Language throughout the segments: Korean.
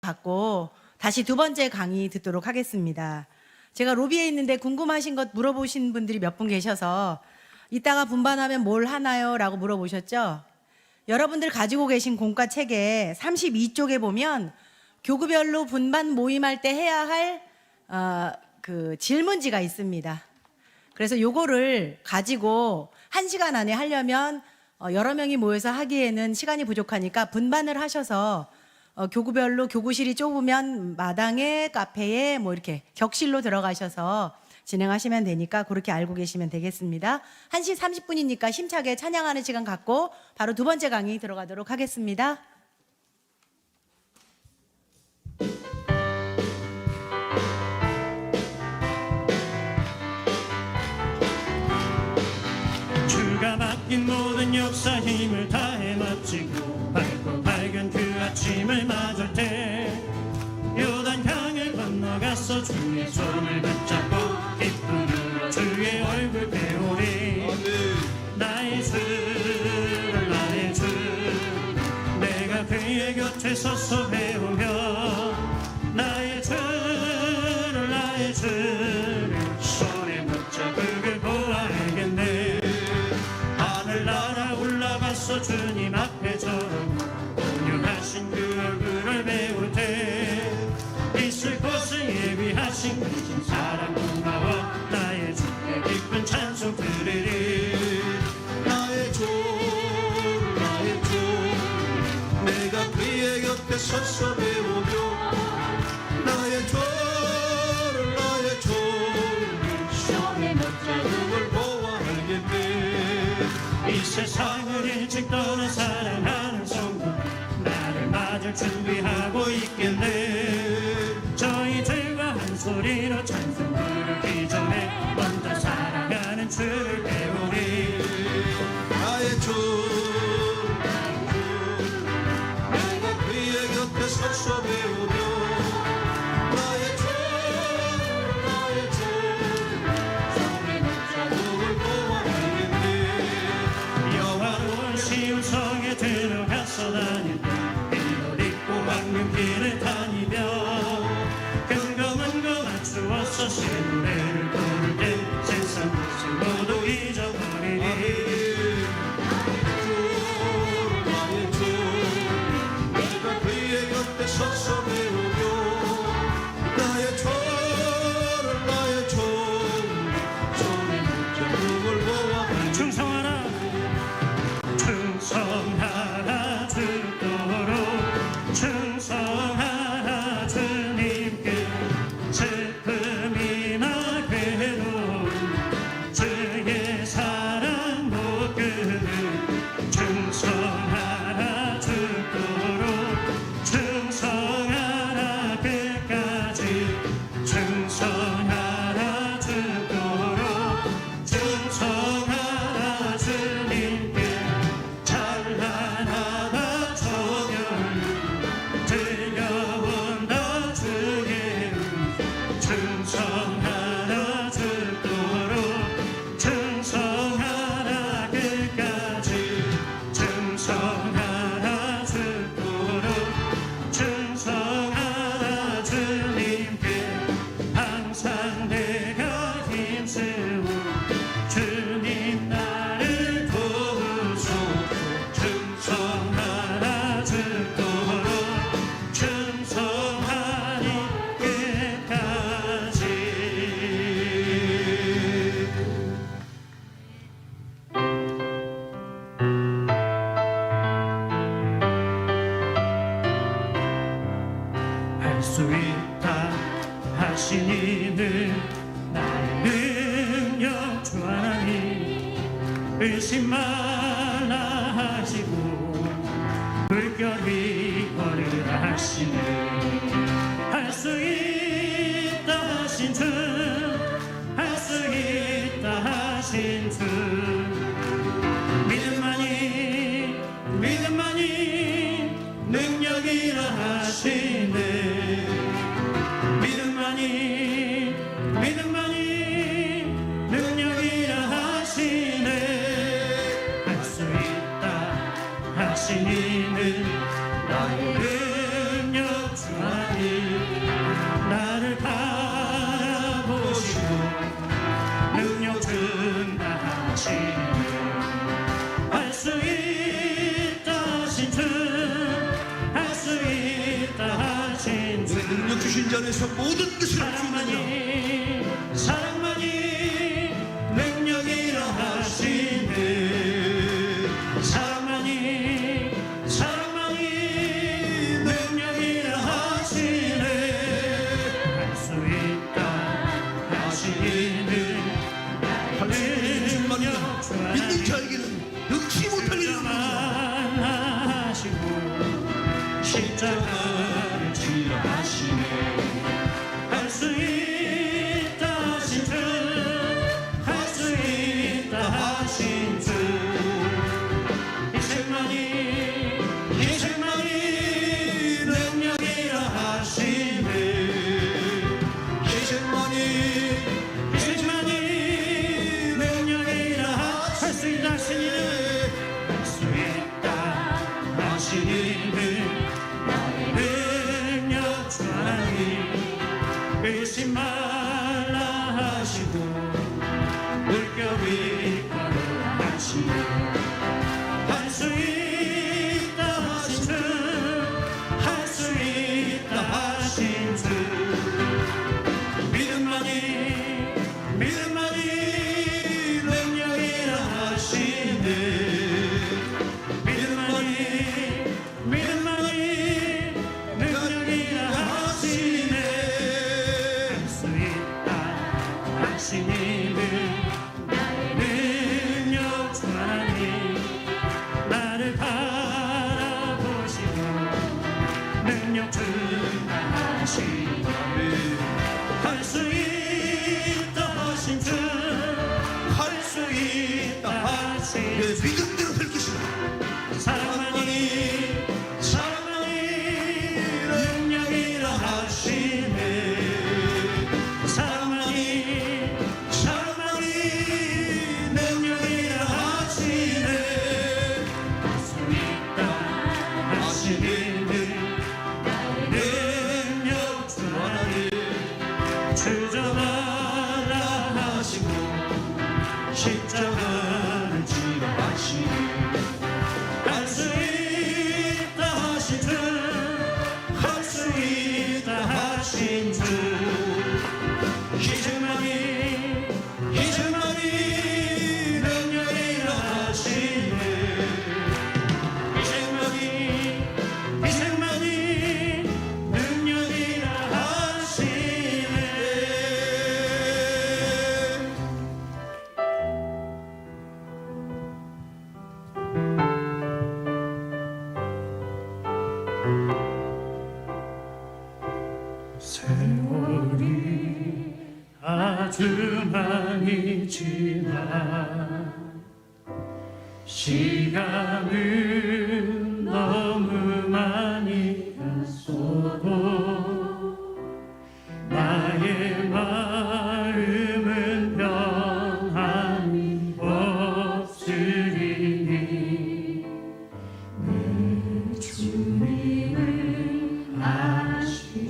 받고 다시 두 번째 강의 듣도록 하겠습니다. 제가 로비에 있는데 궁금하신 것 물어보신 분들이 몇 분 계셔서 이따가 분반하면 뭘 하나요? 라고 물어보셨죠? 여러분들 가지고 계신 공과 책에 32쪽에 보면 교구별로 분반 모임할 때 해야 할 그 질문지가 있습니다. 그래서 요거를 가지고 1시간 안에 하려면 여러 명이 모여서 하기에는 시간이 부족하니까 분반을 하셔서 교구별로 교구실이 좁으면 마당에 카페에 뭐 이렇게 격실로 들어가셔서 진행하시면 되니까 그렇게 알고 계시면 되겠습니다. 1시 30분이니까 힘차게 찬양하는 시간 갖고 바로 두 번째 강의 들어가도록 하겠습니다. 주가 맡긴 모든 역사 힘을 다해 마치고 밝고 밝은 그 아침을 맞을 때 요단강을 건너가서 주의 손을 붙잡고 기쁨으로 주의 얼굴 배우리. 나의 주를 나의 주 내가 그의 곁에 서서 배우며 나의 주를 나의 주를 손에 붙잡고 그를 보아야겠네. 하늘나라 올라가서 주님 앞에 저러고 온유하신 그 얼굴을 배울 때 있을 곳을 예비하신 크신 사랑 고마워 나의 주께 기쁜 찬송 드리리. 나의 주 나의 주 내가 그의 곁에 서서 배우며 나의 주를 나의 주 손에 붙잡음을 보아야겠네. 이 세상을 일찍 떠나 사랑하는 성도 나를 맞을 준비하고 있겠네. 저희들과 한 소리로 찬송 부르기 전에 먼저 사랑하는 주를 배우리. 나의 주 내가 그의 곁에 서서 배우며 나의 주 나의 주 손에 붙잡음을 보아야겠네. 여호와로운 시온 성에 들어가서 다닐 때 빛을 입고 황금길을 다니며 근검은거 맞추어서 신뢰를 부를 때 세상 것을 모두 잊어버리니. 나의 주 내가 그의 곁에 서서 배우며 나의 주를 나의 주 손에 붙잡음을 보아 충성하라 충성하라 죽도록 충성하라 주님께 슬픔이나 괴로움 주의 사랑 못 끊을 충성하라 죽도록 충성하라 끝까지 충성하라 죽도록 충성하라 주님께 찬란하다 저별 들려온다 주의 충성하라 죽도록 충성하라 끝까지 충성하라 죽도록 충성하라 주님께 항상 내가 힘쓰고 주님 나를 도우소서. 충성하라 죽도록 충성하니 끝까지. 할 수 있다 하신 이는 나의 능력 주 하나님 의심 말라 하시고 물결이 걸으라 하시네. 할 수 있다 하신 주 할 수 있다 하신 주 믿음만이 능력이라 하시네. 믿음만이 능력이라 하시네. 할 수 있다 하신 이는 나의 능력 주 하나님 주신 자 안에서 모든 것을 할 수 있느냐. 사랑만이 능력이라 하시네. 사랑만이 능력이라 하시네. 할 수 있다 하시는 할수 있는 줄만이다. 믿는 자에게는 능치 못할 일은 없느니라. 하시고 십자가를 지라 하시네. 할 수 있다 하신 주, 할 수 있다 하신 주. 희생만이 능력이라 하시네. 희생만이 능력이라 할 수 있다 하신 이는 할 수 있다 하신 이는 나의 능력 주 하나님 의심 말라 하시고 물결이 가라하시네. 할 수 있다 하신 주, 할 수 있다 하신 주. 믿음만이 능력이라 하시네. 믿음만이 능력이라 하시네. 할 수 있다 하신 이는 나의 능력 주 하나님 나를 바라보시고 능력 주하시네. 할 수 있다 하신 주, 할 수 있다 하신 내 주. 믿음대로 될 것이다. 사랑만이 능력이라 하시네. 사랑만이 능력이라 하시네. 할 수 있다 하시는 나의 능력 주 하나님 주저하라 하시고 십자가를 지라 하시네. 할 수 있다 하신 주, 할 수 있다 하신 주. 희생만이 능력이라 하시네. 희생만이 능력이라 하시네. 세월이 아주 많이 지나 시간은 너무 많이 갔어도 나의 마음은 변함이 없으리니 내 주님을 아시니.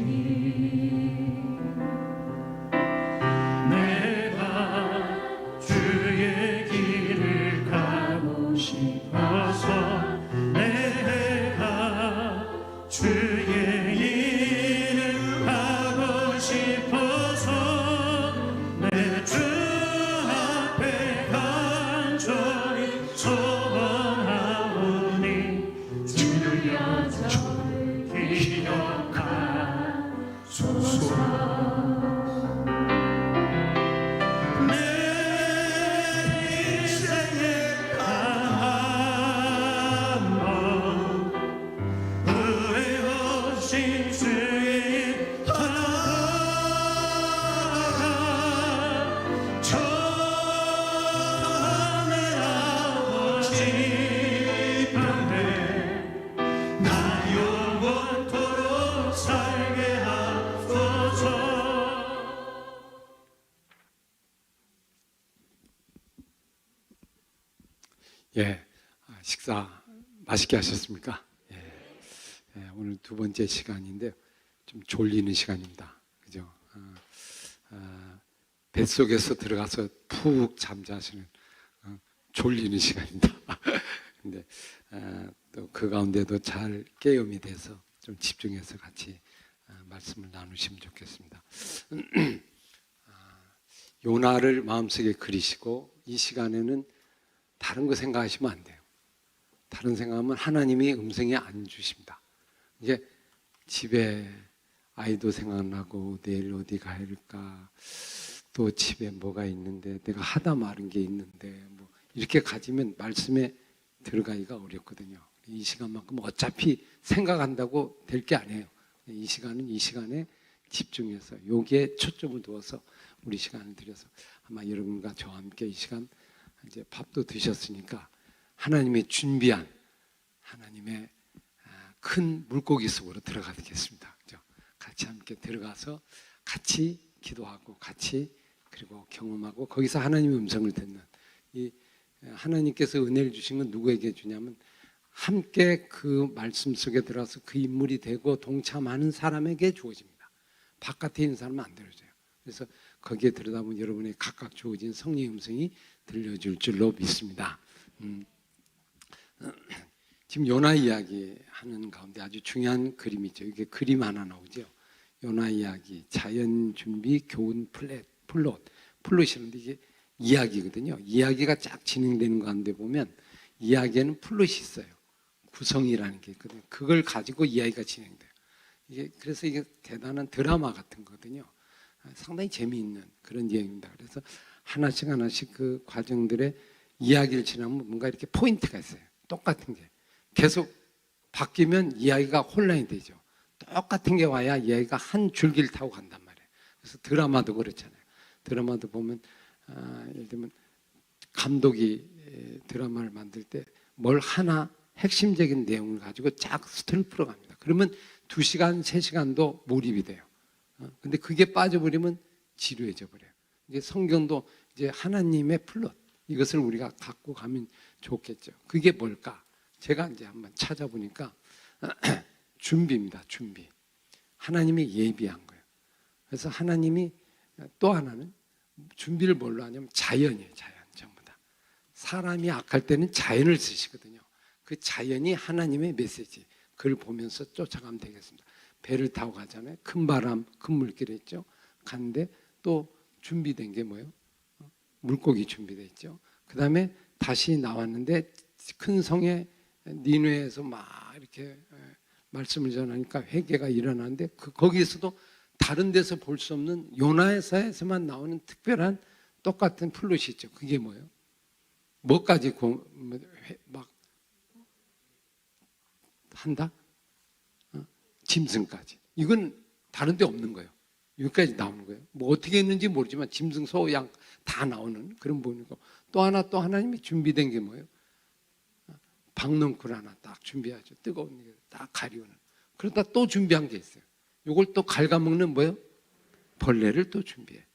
내가 주의 길을 가고 싶어서 내가 주의 일을 가고 싶어서 내 주 앞에 간절히 소원하오니 주를 여전히 기억하소서. 내 인생에 한번 후회 없이 주의 따라가 전하라 싶은데 나 영원토록 살게 하소서. 예, 식사 맛있게 하셨습니까? 오늘 두 번째 시간인데 좀 졸리는 시간입니다. 그죠? 뱃속에서 들어가서 푹 잠자시는 졸리는 시간입니다. 근데 또 그 가운데도 잘 깨움이 돼서 좀 집중해서 같이 말씀을 나누시면 좋겠습니다. 요나를 마음속에 그리시고 이 시간에는 다른 거 생각하시면 안 돼요. 다른 생각하면 하나님이 음성이 안 주십니다. 이게 집에 아이도 생각나고 내일 어디 가야 할까, 또 집에 뭐가 있는데 내가 하다 마른 게 있는데 뭐 이렇게 가지면 말씀에 들어가기가 어렵거든요. 이 시간만큼 어차피 생각한다고 될 게 아니에요. 이 시간은 이 시간에 집중해서 여기에 초점을 두어서 우리 시간을 들여서 아마 여러분과 저와 함께 이 시간 이제 밥도 드셨으니까 하나님의 준비한 하나님의 큰 물고기 속으로 들어가겠습니다. 그죠? 같이 함께 들어가서 같이 기도하고 같이 그리고 경험하고 거기서 하나님의 음성을 듣는 이 하나님께서 은혜를 주신 건 누구에게 주냐면 함께 그 말씀 속에 들어가서 그 인물이 되고 동참하는 사람에게 주어집니다. 바깥에 있는 사람은 안 들어줘요. 그래서 거기에 들여다보면 여러분의 각각 주어진 성령의 음성이 들려줄 줄로 믿습니다. 지금 요나 이야기 하는 가운데 아주 중요한 그림이 있죠. 이게 그림 하나 나오죠. 요나 이야기, 자연 준비, 교훈, 플롯이라는데 이게 이야기거든요. 이야기가 쫙 진행되는 가운데 보면 이야기에는 플롯이 있어요. 구성이라는 게 있거든요. 그걸 가지고 이야기가 진행돼요. 그래서 이게 대단한 드라마 같은 거거든요. 상당히 재미있는 그런 이야기입니다. 그래서 하나씩 그 과정들의 이야기를 지나면 뭔가 이렇게 포인트가 있어요. 똑같은 게 계속 바뀌면 이야기가 혼란이 되죠. 똑같은 게 와야 이야기가 한 줄기를 타고 간단 말이에요. 그래서 드라마도 그렇잖아요. 드라마도 보면 예를 들면 감독이 드라마를 만들 때 뭘 하나 핵심적인 내용을 가지고 쫙 스토리를 풀어갑니다. 그러면 2시간, 3시간도 몰입이 돼요. 근데 그게 빠져버리면 지루해져 버려요. 이게 성경도 이제 하나님의 플롯, 이것을 우리가 갖고 가면 좋겠죠. 그게 뭘까? 제가 이제 한번 찾아보니까 준비입니다. 준비. 하나님이 예비한 거예요. 그래서 하나님이 또 하나는 준비를 뭘로 하냐면 자연이에요. 자연 전부 다. 사람이 악할 때는 자연을 쓰시거든요. 그 자연이 하나님의 메시지. 그걸 보면서 쫓아가면 되겠습니다. 배를 타고 가잖아요. 큰 바람, 큰 물길 했죠. 갔는데 또 준비된 게 뭐예요? 물고기 준비되어 있죠. 그 다음에 다시 나왔는데 큰 성에 니느웨에서 막 이렇게 말씀을 전하니까 회개가 일어나는데 거기에서도 다른 데서 볼 수 없는 요나에서만 나오는 특별한 똑같은 플롯이 있죠. 그게 뭐예요? 뭐까지 막 한다? 짐승까지. 이건 다른 데 없는 거예요. 여기까지 나오는 거예요. 뭐 어떻게 했는지 모르지만 짐승, 소, 양 다 나오는 그런 부분이고, 또 하나님이 준비된 게 뭐예요? 박넝쿨 하나 딱 준비하죠. 뜨거운 게 딱 가리우는. 그러다 또 준비한 게 있어요. 이걸 또 갉아먹는 뭐예요? 벌레를 또 준비해.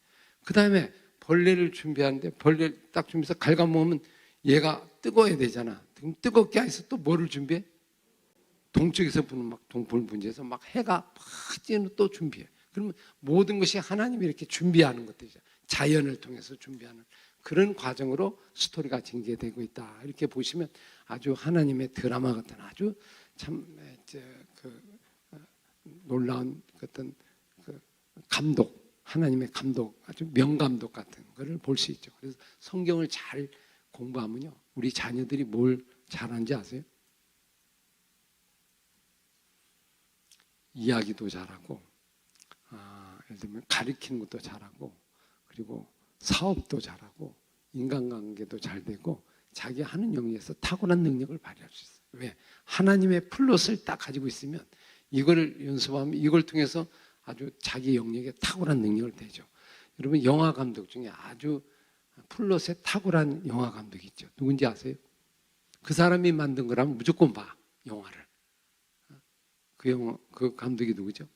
그 다음에 벌레를 준비하는데 벌레를 딱 준비해서 갉아먹으면 얘가 뜨거워야 되잖아. 그럼 뜨겁게 해서 또 뭐를 준비해? 동쪽에서 부는 막 동풍을 분지해서 막 해가 팍 찌는 또 준비해. 그러면 모든 것이 하나님이 이렇게 준비하는 것들이죠. 자연을 통해서 준비하는 그런 과정으로 스토리가 전개되고 있다. 이렇게 보시면 아주 하나님의 드라마 같은 아주 참 놀라운 어떤 그 감독, 하나님의 감독, 아주 명감독 같은 거를 볼 수 있죠. 그래서 성경을 잘 공부하면요, 우리 자녀들이 뭘 잘하는지 아세요? 이야기도 잘하고, 예를 들면 가르치는 것도 잘하고, 그리고 사업도 잘하고, 인간관계도 잘 되고, 자기 하는 영역에서 탁월한 능력을 발휘할 수 있어요. 왜? 하나님의 플롯을 딱 가지고 있으면 이걸 연습하면 이걸 통해서 아주 자기 영역에 탁월한 능력을 대죠. 여러분 영화 감독 중에 아주 플롯에 탁월한 영화 감독이 있죠. 누군지 아세요? 그 사람이 만든 거라면 무조건 봐, 영화를. 그 감독이 누구죠?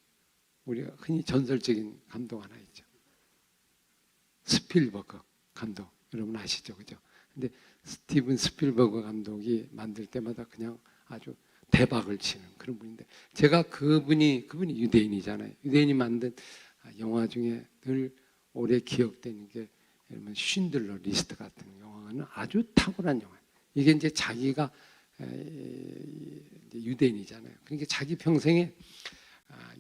우리가 흔히 전설적인 감독 하나 있죠. 스필버그 감독. 여러분 아시죠? 그죠? 근데 스티븐 스필버그 감독이 만들 때마다 그냥 아주 대박을 치는 그런 분인데, 제가 그분이 유대인이잖아요. 유대인이 만든 영화 중에 늘 오래 기억되는 게 여러분 쉰들러 리스트 같은 영화는 아주 탁월한 영화예요. 이게 이제 자기가 유대인이잖아요. 그러니까 자기 평생에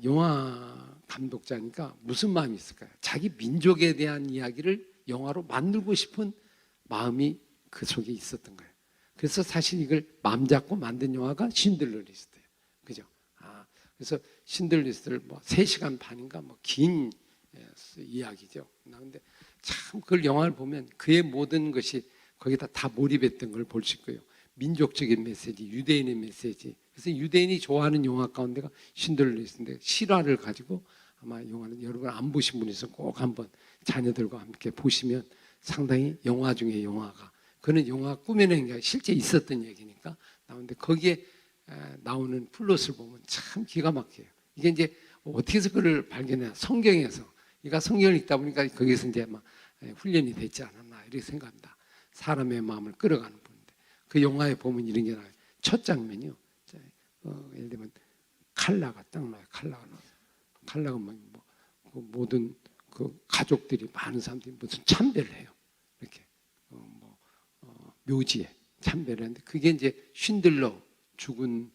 영화 감독자니까 무슨 마음이 있을까요? 자기 민족에 대한 이야기를 영화로 만들고 싶은 마음이 그 속에 있었던 거예요. 그래서 사실 이걸 마음 잡고 만든 영화가 신들러 리스트예요. 그죠? 그래서 신들러 리스트를 뭐 3시간 반인가 뭐 긴 이야기죠. 근데 참 그걸 영화를 보면 그의 모든 것이 거기다 다 몰입했던 걸 볼 수 있고요. 민족적인 메시지, 유대인의 메시지. 그래서 유대인이 좋아하는 영화 가운데가 신들러 리스트인데 실화를 가지고 아마 영화는 여러분 안 보신 분이 있으면 꼭 한번 자녀들과 함께 보시면 상당히 영화 중에 영화가 그는 영화 꾸며낸 게 실제 있었던 얘기니까 나오는데 거기에 나오는 플롯을 보면 참 기가 막혀요. 이게 이제 어떻게 해서 그걸 발견해야 성경에서 그러니까 성경을 읽다 보니까 거기서 이제 막 훈련이 됐지 않았나 이렇게 생각합니다. 사람의 마음을 끌어가는 분인데 그 영화에 보면 이런 게 나와요. 첫 장면이요. 예를 들면 칼라가 딱 나와요. 칼라가 뭐 그 모든 그 가족들이 많은 사람들이 무슨 참배를 해요. 이렇게 묘지에 참배를 하는데 그게 이제 쉰들러 죽은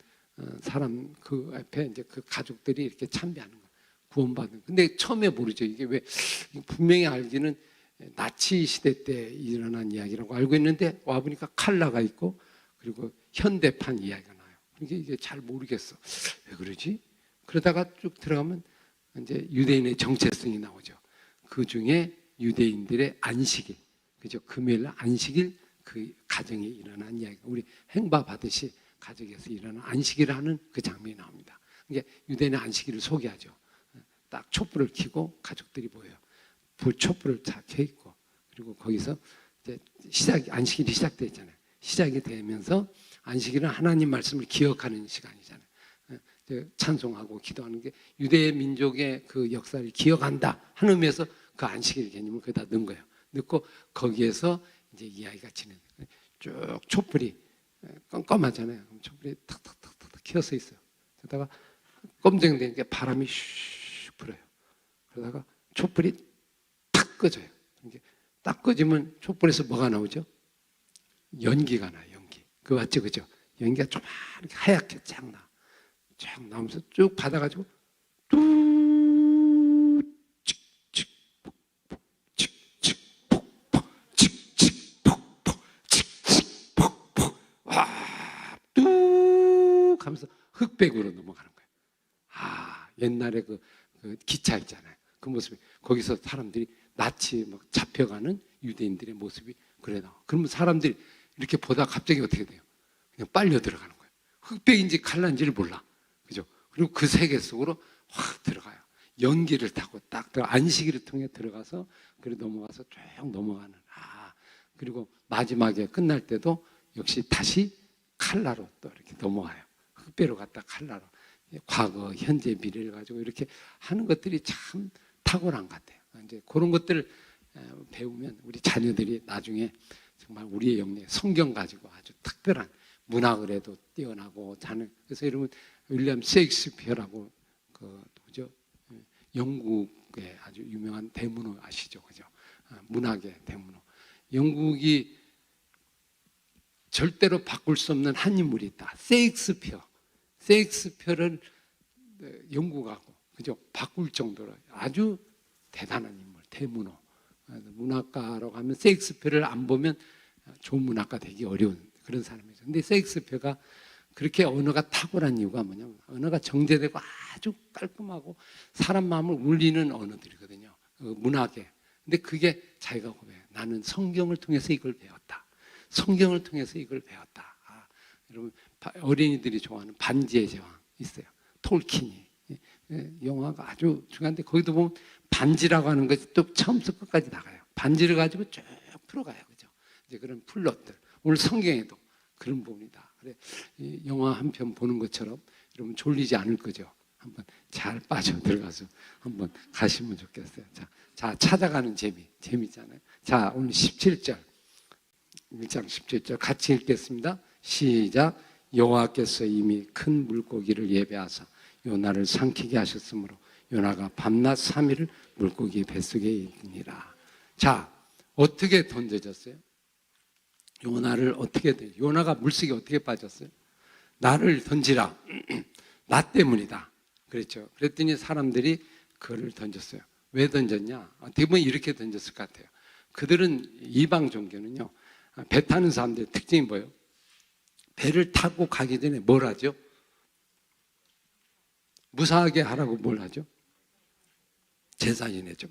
사람 그 앞에 이제 그 가족들이 이렇게 참배하는 거 구원받는. 근데 처음에 모르죠. 이게 왜 분명히 알기는 나치 시대 때 일어난 이야기라고 알고 있는데 와 보니까 칼라가 있고 그리고 현대판 이야기가 나와요. 그러니까 이게 잘 모르겠어. 왜 그러지? 그러다가 쭉 들어가면 이제 유대인의 정체성이 나오죠. 그 중에 유대인들의 안식일, 그죠? 금요일 안식일 그 가정에 일어난 이야기. 우리 행바 받듯이 가정에서 일어난 안식일을 하는 그 장면이 나옵니다. 이게 유대인의 안식일을 소개하죠. 딱 촛불을 켜고 가족들이 모여요. 촛불을 다 켜 있고 그리고 거기서 이제 안식일이 시작되잖아요. 시작이 되면서 안식일은 하나님 말씀을 기억하는 시간이잖아요. 찬송하고 기도하는 게 유대 민족의 그 역사를 기억한다 하는 의미에서 그 안식일 개념을 거기다 넣은 거예요. 넣고 거기에서 이제 이야기가 진행돼요. 쭉 촛불이 껌껌하잖아요. 그럼 촛불이 탁탁탁탁 켜서 있어요. 그러다가 검정된 게 바람이 슉 불어요. 그러다가 촛불이 탁 꺼져요. 이게 딱 꺼지면 촛불에서 뭐가 나오죠? 연기가 나요. 연기. 그거 맞죠, 그죠? 연기가 조그맣게 하얗게 쫙 나. 쫙 나오면서 쭉 받아가지고 뚝 칙칙 폭폭 칙칙 폭폭 칙칙 폭폭 칙칙 폭폭 와뚝 하면서 흑백으로 넘어가는 거예요. 옛날에 그 기차 있잖아요. 그 모습이 거기서 사람들이 나치 막 잡혀가는 유대인들의 모습이 그래 나와. 그러면 사람들이 이렇게 보다 갑자기 어떻게 돼요? 그냥 빨려 들어가는 거예요. 흑백인지 칼라인지를 몰라. 그죠? 그리고 그 세계 속으로 확 들어가요. 연기를 타고 딱 안식일을 통해 들어가서 그래 넘어가서 쭉 넘어가는. 그리고 마지막에 끝날 때도 역시 다시 칼라로 또 이렇게 넘어가요. 흑백으로 갔다 칼라로. 과거, 현재, 미래를 가지고 이렇게 하는 것들이 참 탁월한 것 같아요. 이제 그런 것들을 배우면 우리 자녀들이 나중에 정말 우리의 영역에 성경 가지고 아주 특별한 문학을 해도 뛰어나고 자는. 그래서 여러분 윌리엄 셰익스피어라고 그 누구죠? 영국의 아주 유명한 대문호 아시죠, 그죠? 문학의 대문호. 영국이 절대로 바꿀 수 없는 한 인물이 있다. 셰익스피어. 셰익스피어를 영국하고 그죠? 바꿀 정도로 아주 대단한 인물, 대문호. 문학가라고 하면 셰익스피어를 안 보면 좋은 문학가 되기 어려운 그런 사람이죠. 근데 셰익스피어가 그렇게 언어가 탁월한 이유가 뭐냐면 언어가 정제되고 아주 깔끔하고 사람 마음을 울리는 언어들이거든요. 문학에. 근데 그게 자기가 고백해요. 나는 성경을 통해서 이걸 배웠다. 성경을 통해서 이걸 배웠다. 여러분 어린이들이 좋아하는 반지의 제왕 있어요. 톨킨이. 영화가 아주 중요한데 거기도 보면 반지라고 하는 것이 또 처음부터 끝까지 나가요. 반지를 가지고 쭉 풀어가요. 그죠? 이제 그런 플롯들. 오늘 성경에도 그런 부분이다. 그래, 이 영화 한 편 보는 것처럼 여러분 졸리지 않을 거죠. 한번 잘 빠져 들어가서 한번 가시면 좋겠어요. 자 찾아가는 재미잖아요. 자, 오늘 17절, 1장 17절 같이 읽겠습니다. 시작. 여호와께서 이미 큰 물고기를 예배하사 요나를 삼키게 하셨으므로 요나가 밤낮 3일을 물고기 뱃속에 있니라. 자, 어떻게 던져졌어요? 요나를 어떻게 던져? 요나가 물속에 어떻게 빠졌어요? 나를 던지라. 나 때문이다. 그랬죠. 그랬더니 사람들이 그를 던졌어요. 왜 던졌냐? 대부분 이렇게 던졌을 것 같아요. 그들은 이방 종교는요, 배 타는 사람들의 특징이 뭐예요? 배를 타고 가기 전에 뭘 하죠? 무사하게 하라고 뭘 하죠? 제사 지내죠.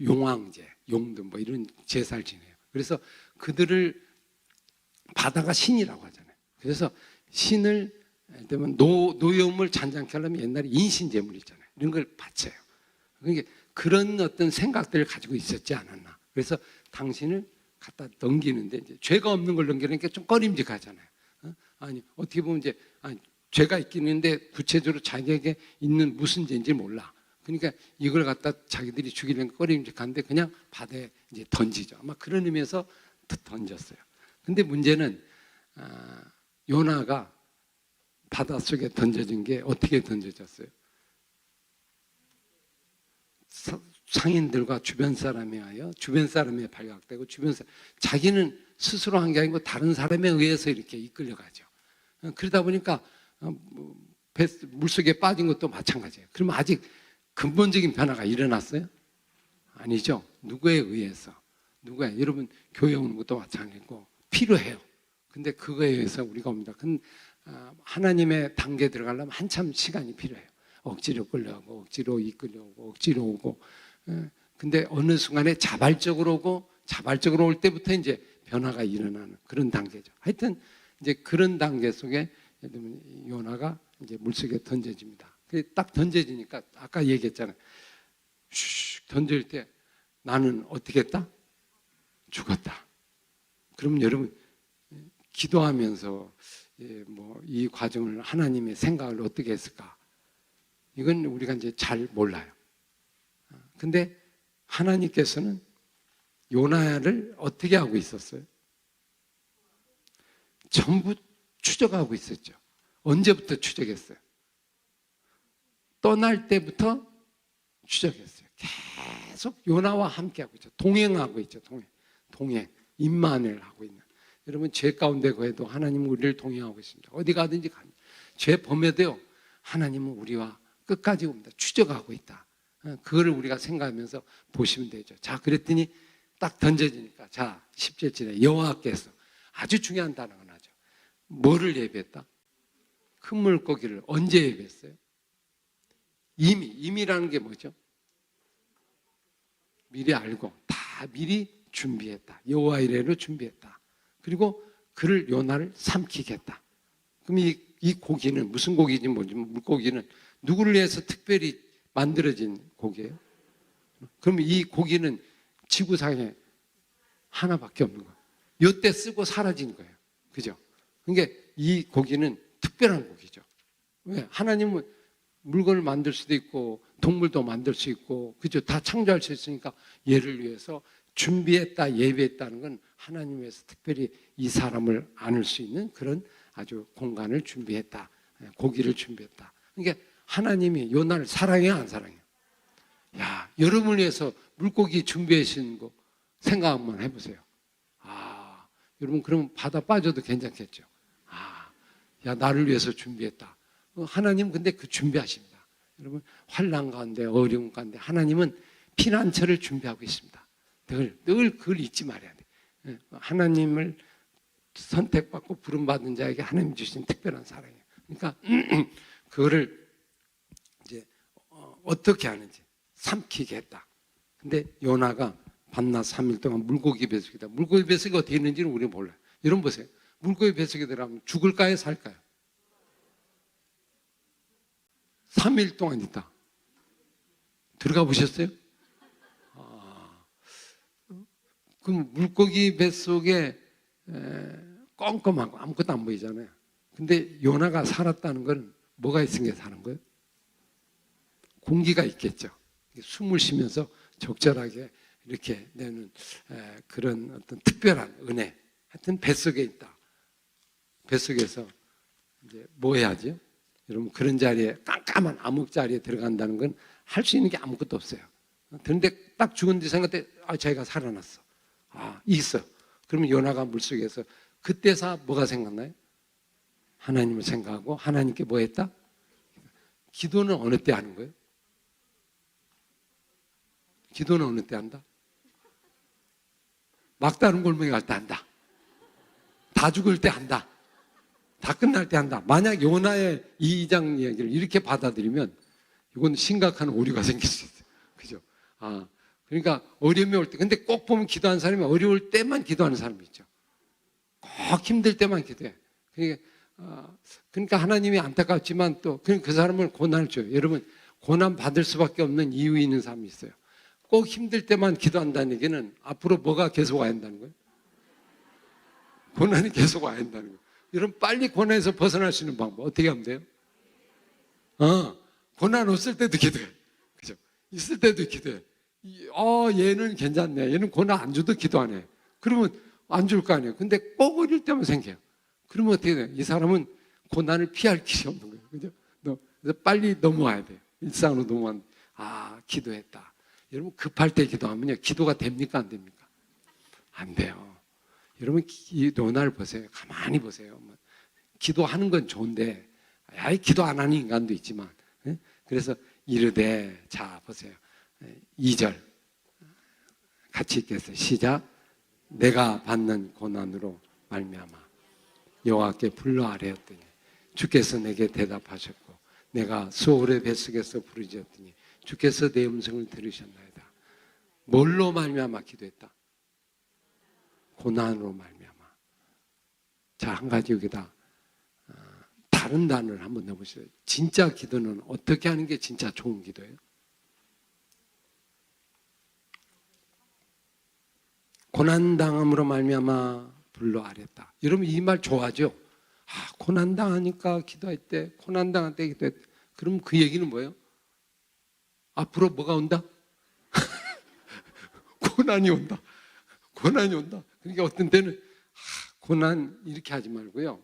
용왕제, 용등 뭐 이런 제사를 지내요. 그래서 그들을 바다가 신이라고 하잖아요. 그래서 신을 예를 들면 노여움을 잔잔케 하려면 옛날에 인신제물 있잖아요. 이런 걸 바쳐요. 그러니까 그런 어떤 생각들을 가지고 있었지 않았나. 그래서 당신을 갖다 넘기는데 이제 죄가 없는 걸 넘기니까 좀 꺼림직하잖아요. 아니 어떻게 보면 이제 죄가 있긴 있는데 구체적으로 자기에게 있는 무슨 죄인지 몰라. 그러니까 이걸 갖다 자기들이 죽이려는 꺼림직한데 그냥 바다에 이제 던지죠. 아마 그런 의미에서 던졌어요. 근데 문제는 요나가 바닷속에 던져진 게 어떻게 던져졌어요? 상인들과 주변 사람에 의하여 주변 사람에 발각되고 자기는 스스로 한 게 아니고 다른 사람에 의해서 이렇게 이끌려가죠. 그러다 보니까 물속에 빠진 것도 마찬가지예요. 그러면 아직 근본적인 변화가 일어났어요? 아니죠. 누구에 의해서? 여러분 교회 오는 것도 마찬가지고 필요해요. 근데 그거에 의해서 우리가 옵니다. 하나님의 단계에 들어가려면 한참 시간이 필요해요. 억지로 끌려오고 억지로 이끌려오고 억지로 오고. 근데 어느 순간에 자발적으로 오고 자발적으로 올 때부터 이제 변화가 일어나는 그런 단계죠. 하여튼 이제 그런 단계 속에 요나가 이제 물속에 던져집니다. 딱 던져지니까 아까 얘기했잖아요. 슉 던질 때 나는 어떻게 했다? 죽었다. 그럼 여러분 기도하면서 이 과정을 하나님의 생각을 어떻게 했을까? 이건 우리가 이제 잘 몰라요. 근데 하나님께서는 요나를 어떻게 하고 있었어요? 전부 추적하고 있었죠. 언제부터 추적했어요? 떠날 때부터 추적했어요. 계속 요나와 함께하고 있죠. 동행하고 있죠. 동행. 임만을 하고 있는. 여러분 죄 가운데 거해도 하나님은 우리를 동행하고 있습니다. 어디 가든지 갑니다. 죄 범해도요. 하나님은 우리와 끝까지 옵니다. 추적하고 있다. 그거를 우리가 생각하면서 보시면 되죠. 자, 그랬더니 딱 던져지니까 자, 10절에 여호와께서 아주 중요한 단어가 나죠. 뭐를 예배했다? 큰 물고기를 언제 예배했어요? 이미라는 게 뭐죠? 미리 알고 다 미리 준비했다. 여호와 이레로 준비했다. 그리고 그를 요나를 삼키겠다. 그럼 이 고기는 무슨 고기인지 뭔지 물고기는 누구를 위해서 특별히 만들어진 고기예요? 그럼 이 고기는 지구상에 하나밖에 없는 거예요. 요때 쓰고 사라진 거예요. 그죠? 그러니까 이 고기는 특별한 고기죠. 왜? 하나님은 물건을 만들 수도 있고 동물도 만들 수 있고 그죠? 다 창조할 수 있으니까 얘를 위해서 준비했다, 예배했다는 건 하나님 위해서 특별히 이 사람을 안을 수 있는 그런 아주 공간을 준비했다. 고기를 준비했다. 그러니까 하나님이 요나를 사랑해요, 안 사랑해요? 야, 여러분을 위해서 물고기 준비하신 거 생각 한번 해보세요. 여러분 그러면 바다 빠져도 괜찮겠죠? 야, 나를 위해서 준비했다. 하나님 근데 그 준비하십니다. 여러분 환난 가운데 어려움 가운데 하나님은 피난처를 준비하고 있습니다. 늘 그걸 잊지 말아야 돼. 하나님을 선택받고 부름받은 자에게 하나님 주신 특별한 사랑이에요. 그러니까 그거를 이제 어떻게 하는지 삼키게 했다. 근데 요나가 밤낮 3일 동안 물고기 뱃속이다. 물고기 뱃속이 어떻게 있는지는 우리는 몰라요. 여러분 보세요. 물고기 뱃속에 들어가면 죽을까요? 살까요? 3일 동안 있다. 들어가 보셨어요? 그럼 물고기 뱃속에 껌껌하고 아무것도 안 보이잖아요. 근데 요나가 살았다는 건 뭐가 있으니까 사는 거예요? 공기가 있겠죠. 숨을 쉬면서 적절하게 이렇게 내는 그런 어떤 특별한 은혜. 하여튼 뱃속에 있다. 뱃속에서 이제 뭐 해야죠? 여러분 그런 자리에 깜깜한 암흑 자리에 들어간다는 건 할 수 있는 게 아무것도 없어요. 그런데 딱 죽은 뒤 생각할 때 자기가 살아났어. 있어. 그러면 요나가 물속에서 그때서 뭐가 생각나요? 하나님을 생각하고 하나님께 뭐 했다? 기도는 어느 때 하는 거예요? 기도는 어느 때 한다? 막다른 골목에 갈 때 한다. 다 죽을 때 한다. 다 끝날 때 한다. 만약 요나의 2장 이야기를 이렇게 받아들이면 이건 심각한 오류가 생길 수 있어요. 그죠? 그러니까 어려움이 올 때, 근데 꼭 보면 기도하는 사람이 어려울 때만 기도하는 사람이 있죠. 꼭 힘들 때만 기도해. 그러니까 하나님이 안타깝지만 또 그 사람을 고난을 줘요. 여러분, 고난 받을 수밖에 없는 이유 있는 사람이 있어요. 꼭 힘들 때만 기도한다는 얘기는 앞으로 뭐가 계속 와야 한다는 거예요? 고난이 계속 와야 한다는 거예요. 여러분, 빨리 고난에서 벗어날 수 있는 방법 어떻게 하면 돼요? 고난 없을 때도 기도해. 그죠? 있을 때도 기도해. 얘는 괜찮네. 얘는 고난 안 줘도 기도하네. 그러면 안 줄 거 아니에요. 근데 꼭 어릴 때만 생겨요. 그러면 어떻게 돼요? 이 사람은 고난을 피할 길이 없는 거예요. 그죠? 그래서 빨리 넘어와야 돼요. 일상으로 넘어왔는데, 기도했다. 여러분, 급할 때 기도하면요. 기도가 됩니까? 안 됩니까? 안 돼요. 여러분, 이 노나를 보세요. 가만히 보세요. 기도하는 건 좋은데, 기도 안 하는 인간도 있지만, 그래서 이르되, 자, 보세요. 2절. 같이 읽겠어요. 시작. 내가 받는 고난으로 말미암아 여호와께 불러 아뢰었더니 주께서 내게 대답하셨고 내가 수월의 뱃속에서 부르짖었더니 주께서 내 음성을 들으셨나이다. 뭘로 말미암아 기도했다? 고난으로 말미암아. 자, 한 가지 여기다 다른 단어를 한번 넣어보세요. 진짜 기도는 어떻게 하는 게 진짜 좋은 기도예요? 고난당함으로 말미암아 불러 아뢰었다. 여러분, 이 말 좋아하죠? 고난당하니까 기도했대. 고난당할 때 기도했대. 그럼 그 얘기는 뭐예요? 앞으로 뭐가 온다? 고난이 온다. 고난이 온다. 그러니까 어떤 때는 고난 이렇게 하지 말고요.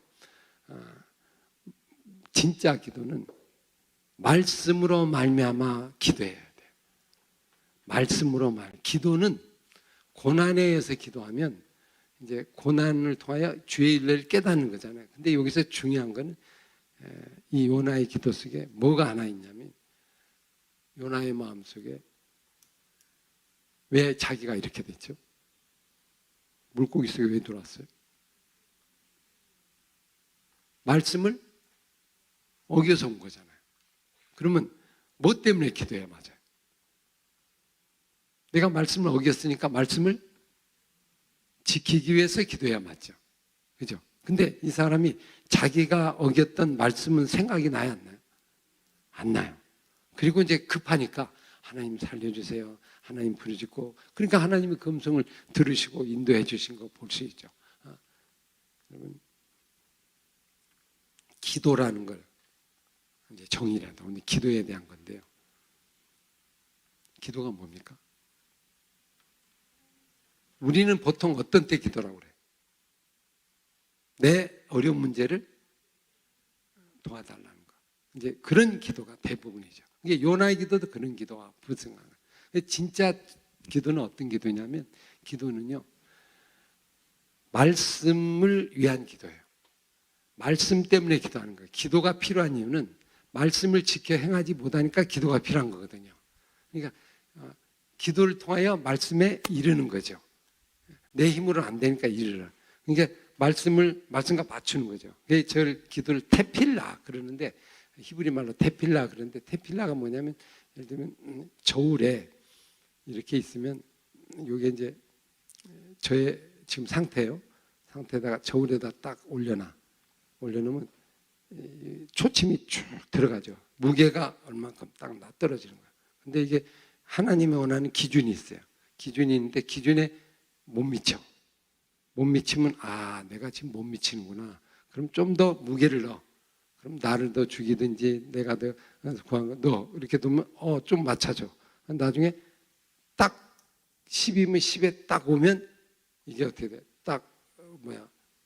진짜 기도는 말씀으로 말미암아 기도해야 돼요. 말씀으로 기도는 고난에 의해서 기도하면 이제 고난을 통하여 주의 일을 깨닫는 거잖아요. 근데 여기서 중요한 거는 이 요나의 기도 속에 뭐가 하나 있냐면 요나의 마음 속에 왜 자기가 이렇게 됐죠? 물고기 속에 왜 들어왔어요? 말씀을 어겨서 온 거잖아요. 그러면 뭐 때문에 기도해야 맞아요? 내가 말씀을 어겼으니까 말씀을 지키기 위해서 기도해야 맞죠. 그죠? 근데 이 사람이 자기가 어겼던 말씀은 생각이 나요, 안 나요? 안 나요. 그리고 이제 급하니까 하나님 살려주세요. 하나님 부르짖고, 그러니까 하나님이 그 음성을 들으시고 인도해 주신 거 볼 수 있죠. 여러분, 기도라는 걸 이제 정의라도 오늘 기도에 대한 건데요. 기도가 뭡니까? 우리는 보통 어떤 때 기도라고 그래요? 내 어려운 문제를 도와달라는 거. 이제 그런 기도가 대부분이죠. 이게 요나의 기도도 그런 기도와 불승한 거예요. 진짜 기도는 어떤 기도냐면, 기도는요, 말씀을 위한 기도예요. 말씀 때문에 기도하는 거예요. 기도가 필요한 이유는 말씀을 지켜 행하지 못하니까 기도가 필요한 거거든요. 그러니까 기도를 통하여 말씀에 이르는 거죠. 내 힘으로는 안 되니까 이르라. 그러니까 말씀과 맞추는 거죠. 저를 기도를 테필라 그러는데, 히브리 말로 테필라 그러는데, 테필라가 뭐냐면, 예를 들면 저울에 이렇게 있으면 이게 이제 저의 지금 상태예요. 상태에다가 저울에다 딱 올려놓으면 초침이 쭉 들어가죠. 무게가 얼만큼 딱 떨어지는 거예요. 근데 이게 하나님이 원하는 기준이 있어요. 기준이 있는데 기준에 못 미쳐. 못 미치면 내가 지금 못 미치는구나. 그럼 좀 더 무게를 넣어. 그럼 나를 더 죽이든지 내가 더 구한 거 넣어. 이렇게 두면 좀 맞춰줘. 나중에 딱 10이면 10에 딱 오면 이게 어떻게 돼? 딱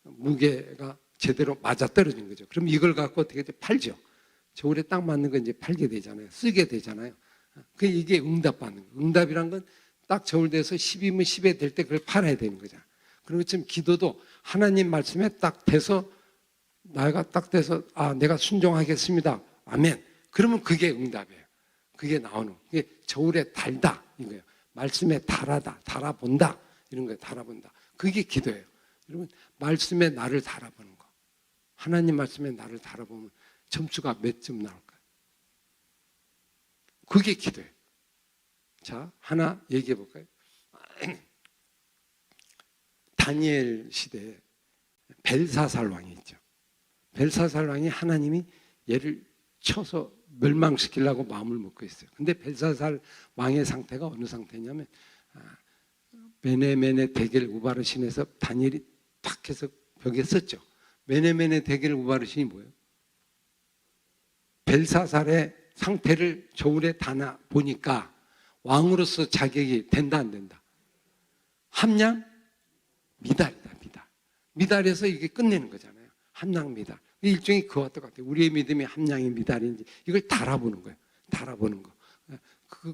무게가 제대로 맞아 떨어진 거죠. 그럼 이걸 갖고 어떻게 돼? 팔죠. 저울에 딱 맞는 거 이제 팔게 되잖아요. 쓰게 되잖아요. 이게 응답받는 거. 응답이란 건 딱 저울대에서 10이면 10에 될 때 그걸 팔아야 되는 거잖아요. 그리고 지금 기도도 하나님 말씀에 딱 돼서, 나가 딱 돼서 내가 순종하겠습니다. 아멘. 그러면 그게 응답이에요. 그게 나오는, 그게 저울에 달다 이거예요. 말씀에 달하다, 달아본다 이런 거예요. 달아본다. 그게 기도예요. 여러분, 말씀에 나를 달아보는 거. 하나님 말씀에 나를 달아보면 점수가 몇 점 나올까요? 그게 기도예요. 자, 하나 얘기해 볼까요? 다니엘 시대에 벨사살 왕이 있죠. 벨사살 왕이 하나님이 얘를 쳐서 멸망시키려고 마음을 먹고 있어요. 근데 벨사살 왕의 상태가 어느 상태냐면 메네메네 데겔 우바르신에서 다니엘이 탁 해서 벽에 썼죠. 메네메네 데겔 우바르신이 뭐예요? 벨사살의 상태를 저울에 다나 보니까 왕으로서 자격이 된다 안 된다? 함량 미달이다. 미달에서 이게 끝내는 거잖아요. 함량 미달. 일종의 그와 똑같아요. 우리의 믿음이 함량이 미달인지 이걸 달아보는 거예요. 달아보는 거.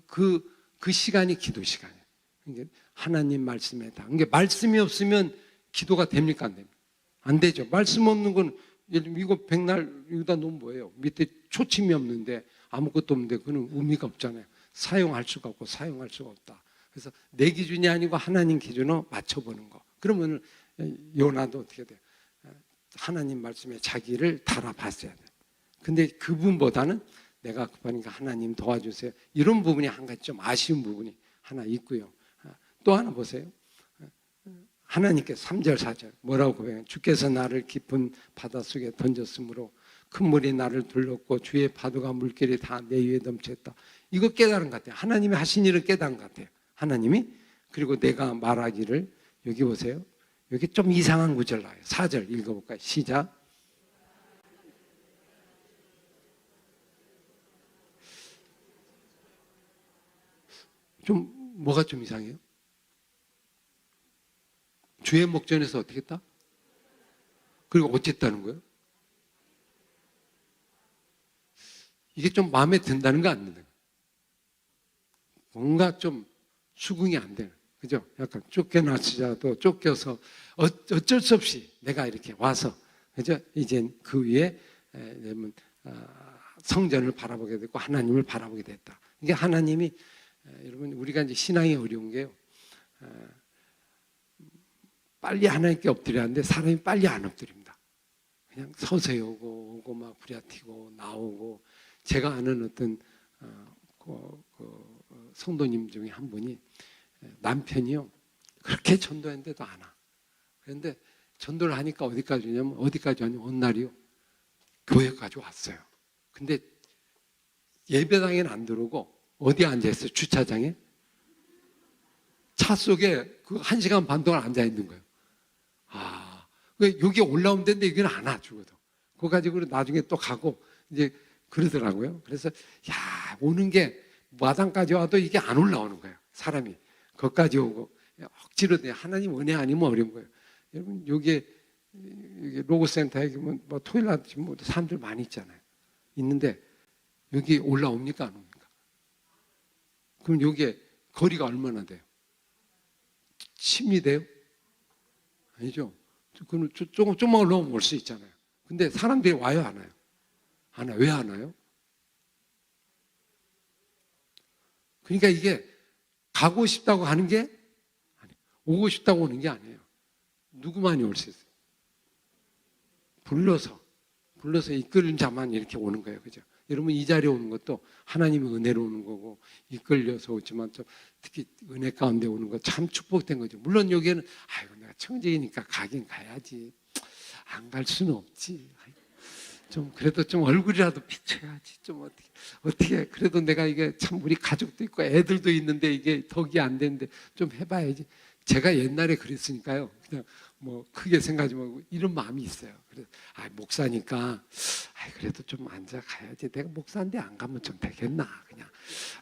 그 시간이 기도 시간이에요. 이게 하나님 말씀에 다. 이게 말씀이 없으면 기도가 됩니까 안 됩니까? 안 되죠. 말씀 없는 건 예를 들면 이거 백날 여기다 놓으면 뭐예요? 밑에 초침이 없는데 아무것도 없는데 그는 의미가 없잖아요. 사용할 수가 없고 사용할 수가 없다. 그래서 내 기준이 아니고 하나님 기준으로 맞춰보는 거. 그러면 요나도 어떻게 돼요? 하나님 말씀에 자기를 달아봤어야 돼요. 근데 그분보다는 내가 급하니까 하나님 도와주세요. 이런 부분이 한 가지 좀 아쉬운 부분이 하나 있고요. 또 하나 보세요. 하나님께 3절 4절 뭐라고 고백해요? 주께서 나를 깊은 바닷속에 던졌으므로 큰 물이 나를 둘렀고 주의 파도가 물길이 다 내 위에 넘쳤다. 이거 깨달은 것 같아요. 하나님이 하신 일을 깨달은 것 같아요. 하나님이. 그리고 내가 말하기를, 여기 보세요. 여기 좀 이상한 구절 나와요. 4절 읽어볼까요? 시작. 좀 뭐가 좀 이상해요? 주의 목전에서 어떻게 했다? 그리고 어쨌다는 거예요? 이게 좀 마음에 든다는 거 안 드는 거예요? 뭔가 좀 수긍이 안 되는, 그죠? 약간 쫓겨나치자도 쫓겨서 어쩔 수 없이 내가 이렇게 와서, 그죠? 이젠 그 위에 성전을 바라보게 됐고 하나님을 바라보게 됐다. 이게 하나님이, 여러분, 우리가 이제 신앙이 어려운 게요. 빨리 하나님께 엎드려야 하는데 사람이 빨리 안 엎드립니다. 그냥 서서히 오고 막 부랴튀고 나오고. 제가 아는 어떤 성도님 중에 한 분이 남편이요 그렇게 전도했는데도 안 와. 그런데 전도를 하니까 어디까지 오냐면 어느 날이요 교회까지 왔어요. 근데 예배당에는 안 들어오고 어디에 앉아있어요? 주차장에 차 속에 그 1시간 반 동안 앉아있는 거예요. 여기 올라오면 되는데 여기는 안 와 죽어도. 그거 가지고 나중에 또 가고 이제 그러더라고요. 그래서 야, 오는 게 마당까지 와도 이게 안 올라오는 거예요. 사람이 거기까지 오고 억지로 하나님 은혜 아니면 어려운 거예요. 여러분, 여기 로고센터에 뭐 토요일 날 뭐 사람들 많이 있잖아요. 있는데 여기 올라옵니까 안 옵니까? 그럼 여기에 거리가 얼마나 돼요? 10미 돼요? 아니죠. 그럼 조금만 올라오면 올 수 있잖아요. 근데 사람들이 와요 안 와요? 안 와요. 왜 안 와요? 그러니까 이게 가고 싶다고 하는 게 아니에요. 오고 싶다고 오는 게 아니에요. 누구만이 올 수 있어요? 불러서 이끌는 자만 이렇게 오는 거예요. 그죠? 여러분, 이 자리에 오는 것도 하나님의 은혜로 오는 거고 이끌려서 오지만 좀 특히 은혜 가운데 오는 거 참 축복된 거죠. 물론 여기에는 아이고 내가 청직이니까 가긴 가야지. 안 갈 수는 없지. 좀 그래도 좀 얼굴이라도 비춰야지. 좀 어떻게 그래도 내가 이게 참 우리 가족도 있고 애들도 있는데 이게 덕이 안 되는데 좀 해봐야지. 제가 옛날에 그랬으니까요. 그냥 뭐 크게 생각하지 말고 이런 마음이 있어요. 그래서 목사니까 그래도 좀 앉아 가야지. 내가 목사인데 안 가면 좀 되겠나? 그냥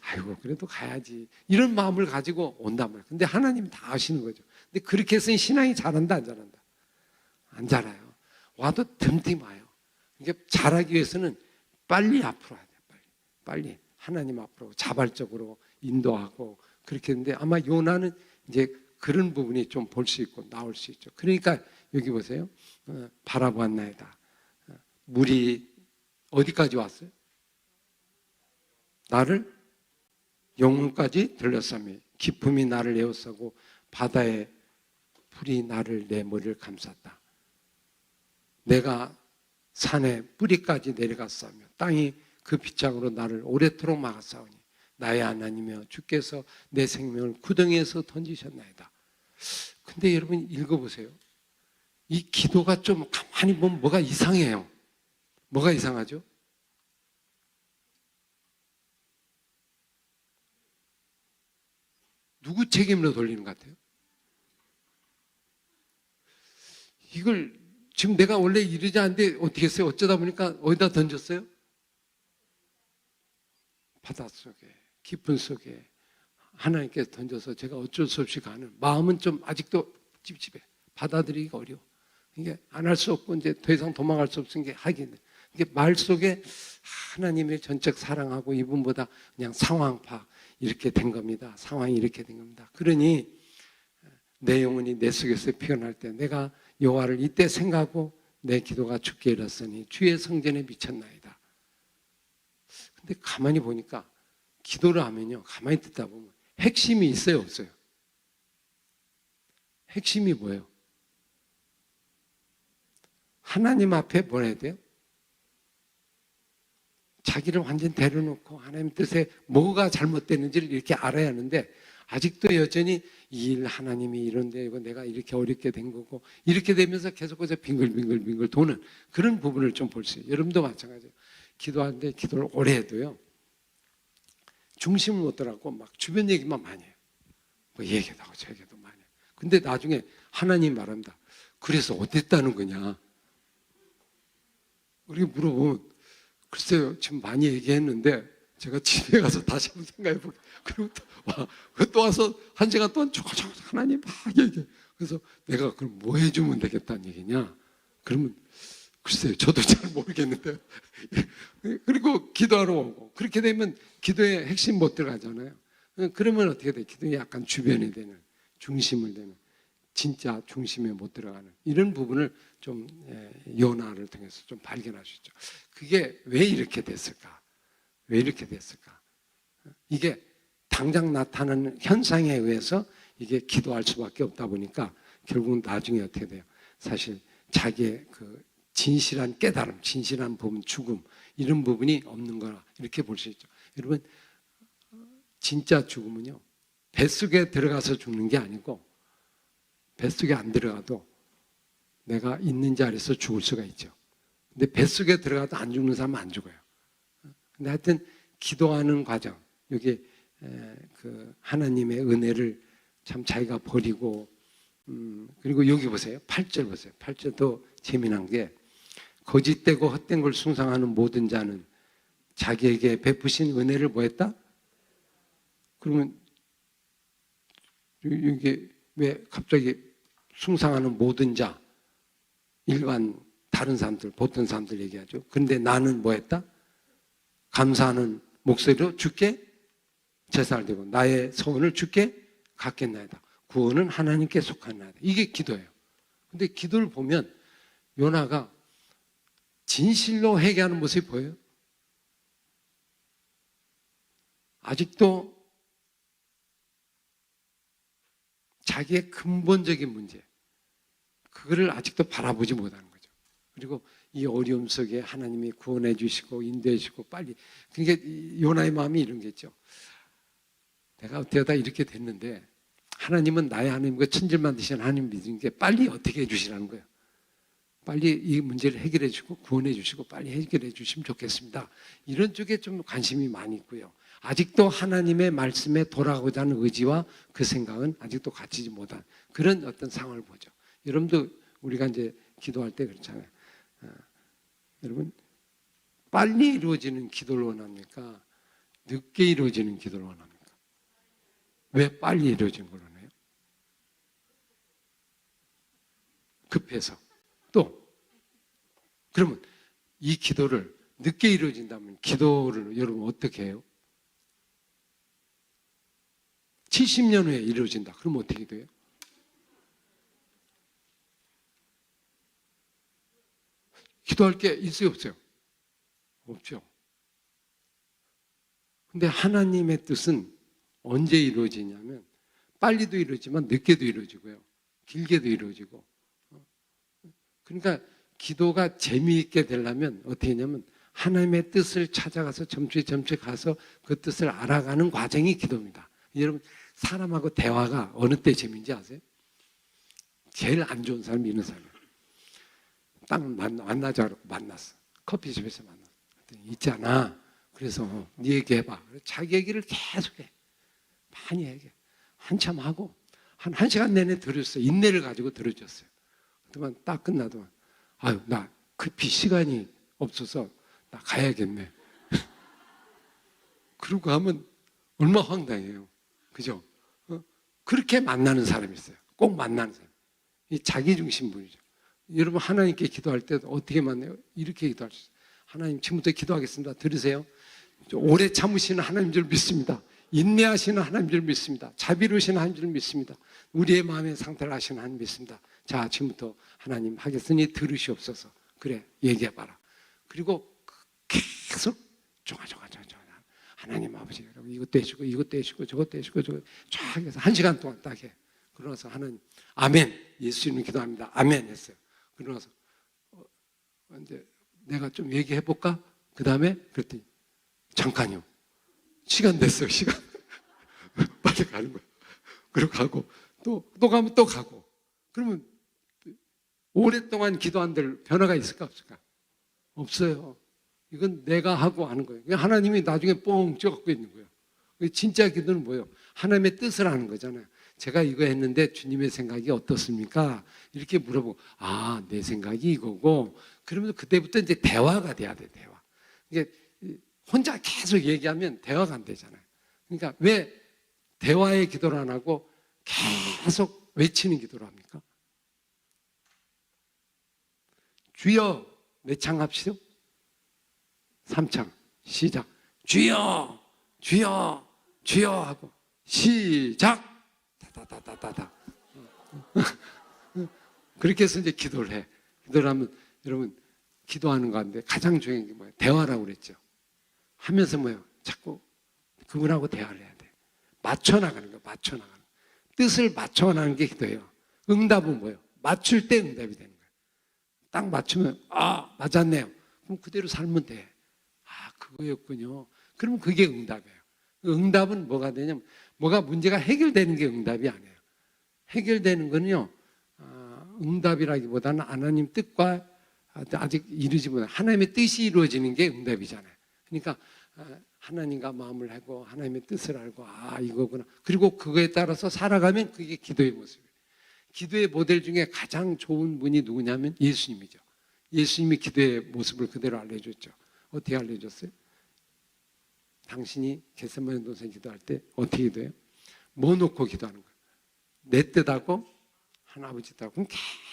아이고 그래도 가야지. 이런 마음을 가지고 온단 말이에요. 근데 하나님 다 아시는 거죠. 근데 그렇게 해서 신앙이 잘한다 안 잘한다? 안 잘해요. 와도 틈틈 와요. 이게 잘하기 위해서는 빨리 앞으로 와야 돼요. 빨리 하나님 앞으로 자발적으로 인도하고 그렇게 했는데 아마 요나는 이제 그런 부분이 좀 볼 수 있고 나올 수 있죠. 그러니까 여기 보세요. 바라보았나이다. 물이 어디까지 왔어요? 나를 영혼까지 들렸사며 기품이 나를 에워싸고 바다의 불이 나를 내 머리를 감쌌다. 내가 산의 뿌리까지 내려갔사며 땅이 그 빗장으로 나를 오래도록 막았사오니 나의 하나님이여 주께서 내 생명을 구덩이에서 던지셨나이다. 근데 여러분 읽어보세요. 이 기도가 좀 가만히 보면 뭐가 이상해요. 뭐가 이상하죠? 누구 책임으로 돌리는 것 같아요? 이걸 지금 내가 원래 이러지 않는데 어떻게 했어요? 어쩌다 보니까 어디다 던졌어요? 바닷속에, 깊은 속에 하나님께 던져서 제가 어쩔 수 없이 가는 마음은 좀 아직도 찝찝해. 받아들이기가 어려워. 이게 안 할 수 없고 이제 더 이상 도망갈 수 없은 게 하긴 돼. 이게 말 속에 하나님의 전적 사랑하고 이분보다 그냥 상황 파악 이렇게 된 겁니다. 상황이 이렇게 된 겁니다. 그러니 내 영혼이 내 속에서 피어날 때 내가 여호와를 이때 생각하고 내 기도가 주께 이르렀으니 주의 성전에 미쳤나이다. 근데 가만히 보니까 기도를 하면요, 가만히 듣다 보면 핵심이 있어요, 없어요? 핵심이 뭐예요? 하나님 앞에 뭐라 해야 돼요? 자기를 완전 내려놓고 하나님 뜻에 뭐가 잘못됐는지를 이렇게 알아야 하는데 아직도 여전히 이 일 하나님이 이런데 이거 내가 이렇게 어렵게 된 거고 이렇게 되면서 계속해서 빙글빙글 도는 그런 부분을 좀 볼 수 있어요. 여러분도 마찬가지예요. 기도하는데 기도를 오래 해도요, 중심을 못 들어가고 막 주변 얘기만 많이 해요. 뭐 얘기도 하고 저 얘기도 많이 해요. 근데 나중에 하나님 말합니다. 그래서 어땠다는 거냐? 우리 물어보면 글쎄요, 지금 많이 얘기했는데 제가 집에 가서 다시 한번 생각해 볼게요. 그리고 또 와서 한 시간 동안 조금 하나님 막 얘기해. 그래서 내가 그럼 뭐 해주면 되겠다는 얘기냐? 그러면 글쎄요, 저도 잘 모르겠는데요. 그리고 기도하러 오고 그렇게 되면 기도의 핵심 못 들어가잖아요. 그러면 어떻게 돼? 기도에 약간 주변이 되는, 중심을 되는, 진짜 중심에 못 들어가는 이런 부분을 좀 요나를 통해서 좀 발견할 수 있죠. 그게 왜 이렇게 됐을까? 왜 이렇게 됐을까? 이게 당장 나타나는 현상에 의해서 이게 기도할 수밖에 없다 보니까 결국은 나중에 어떻게 돼요? 사실 자기의 그 진실한 깨달음, 진실한 부분, 죽음 이런 부분이 없는 거라 이렇게 볼 수 있죠. 여러분, 진짜 죽음은요, 뱃속에 들어가서 죽는 게 아니고 뱃속에 안 들어가도 내가 있는 자리에서 죽을 수가 있죠. 근데 뱃속에 들어가도 안 죽는 사람은 안 죽어요. 근데 하여튼 기도하는 과정, 여기 그 하나님의 은혜를 참 자기가 버리고 그리고 여기 보세요. 8절 보세요. 8절도 재미난 게 거짓되고 헛된 걸 숭상하는 모든 자는 자기에게 베푸신 은혜를 뭐 했다? 그러면 이게 왜 갑자기 숭상하는 모든 자, 일반 다른 사람들, 보통 사람들 얘기하죠. 그런데 나는 뭐 했다? 감사하는 목소리로 주께 제사를 드리고 나의 소원을 주께 갚겠나이다. 구원은 하나님께 속하나이다. 이게 기도예요. 근데 기도를 보면 요나가 진실로 회개하는 모습이 보여요. 아직도 자기의 근본적인 문제, 그거를 아직도 바라보지 못하는 거죠. 그리고 이 어려움 속에 하나님이 구원해 주시고 인도해 주시고 빨리, 그러니까 요나의 마음이 이런 게죠. 내가 어쩌다 이렇게 됐는데 하나님은 나의 하나님과 천질만 되신 하나님 믿는 게 빨리 어떻게 해 주시라는 거예요. 빨리 이 문제를 해결해 주고 구원해 주시고 빨리 해결해 주시면 좋겠습니다. 이런 쪽에 좀 관심이 많이 있고요. 아직도 하나님의 말씀에 돌아가고자 하는 의지와 그 생각은 아직도 갖추지 못한 그런 어떤 상황을 보죠. 여러분도 우리가 이제 기도할 때 그렇잖아요. 여러분, 빨리 이루어지는 기도를 원합니까? 늦게 이루어지는 기도를 원합니까? 왜 빨리 이루어지는 걸 원해요? 급해서. 또 그러면 이 기도를 늦게 이루어진다면 기도를 여러분 어떻게 해요? 70년 후에 이루어진다. 그럼 어떻게 돼요? 기도할 게 있어요, 없어요? 없죠. 근데 하나님의 뜻은 언제 이루어지냐면 빨리도 이루어지만 늦게도 이루어지고요. 길게도 이루어지고. 그러니까 기도가 재미있게 되려면 어떻게 하냐면 하나님의 뜻을 찾아가서 점추에 가서 그 뜻을 알아가는 과정이 기도입니다. 여러분 사람하고 대화가 어느 때 재미인지 아세요? 제일 안 좋은 사람이 이런 사람이에요. 딱 만나자 그러고 만났어. 커피숍에서 만났어. 있잖아. 그래서 네 얘기해봐. 자기 얘기를 계속해. 많이 얘기해. 한참 하고 한 시간 내내 들었어요. 인내를 가지고 들어줬어요. 그동안 딱 끝나더만 아유 나 급히 시간이 없어서 나 가야겠네. 그러고 하면 얼마나 황당해요. 그죠? 그렇게 만나는 사람이 있어요. 꼭 만나는 사람. 이 자기중심분이죠. 여러분 하나님께 기도할 때도 어떻게 만나요? 이렇게 기도할 수 있어요. 하나님 지금부터 기도하겠습니다. 들으세요. 오래 참으시는 하나님 줄 믿습니다. 인내하시는 하나님 줄 믿습니다. 자비로우신 하나님 줄 믿습니다. 우리의 마음의 상태를 아시는 하나님 믿습니다. 자 지금부터 하나님 하겠으니 들으시옵소서. 그래 얘기해봐라. 그리고 계속 하나님 아버지 이것도 해주고 이것도 해주고 저것도 해주고 쫙 해서 1시간 동안 딱 해. 그러나서 하나님 아멘 예수님 기도합니다. 아멘 했어요. 그러나서 이제 내가 좀 얘기해볼까? 그 다음에 그랬더니 잠깐요. 시간 됐어요. 시간. 빨리 가는 거야. 그리고 가고 또 가면 또 가고. 그러면 오랫동안 기도한 들 변화가 있을까 없을까? 없어요. 이건 내가 하고 하는 거예요. 하나님이 나중에 뻥 쪄갖고 있는 거예요. 진짜 기도는 뭐예요? 하나님의 뜻을 아는 거잖아요. 제가 이거 했는데 주님의 생각이 어떻습니까? 이렇게 물어보고 아, 내 생각이 이거고 그러면서 그때부터 이제 대화가 돼야 돼. 대화. 이게 혼자 계속 얘기하면 대화가 안 되잖아요. 그러니까 왜 대화의 기도를 안 하고 계속 외치는 기도를 합니까? 주여 외창합시다. 3창 시작. 주여 주여 주여 하고 시작. 다다다다다. 그렇게 해서 이제 기도를 해. 기도를 하면 여러분 기도하는 가운데 가장 중요한 게 뭐예요? 대화라고 그랬죠. 하면서 뭐예요? 자꾸 그분하고 대화를 해야 돼. 맞춰나가는 거예요. 맞춰나가는 거예요. 뜻을 맞춰나가는 게 기도예요. 응답은 뭐예요? 맞출 때 응답이 되는 거예요. 딱 맞추면 아 맞았네요. 그럼 그대로 살면 돼. 아 그거였군요. 그러면 그게 응답이에요. 응답은 뭐가 되냐면 뭐가 문제가 해결되는 게 응답이 아니에요. 해결되는 거는요 응답이라기보다는 하나님 뜻과 아직 이루지 못한 하나님의 뜻이 이루어지는 게 응답이잖아요. 그러니까 하나님과 마음을 하고 하나님의 뜻을 알고 아 이거구나. 그리고 그거에 따라서 살아가면 그게 기도의 모습이에요. 기도의 모델 중에 가장 좋은 분이 누구냐면 예수님이죠. 예수님이 기도의 모습을 그대로 알려줬죠. 어떻게 알려줬어요? 당신이 겟세마네 동산 기도할 때 어떻게 기도해요? 뭐 놓고 기도하는 거예요? 내 뜻하고 하나아버지 뜻하고 그럼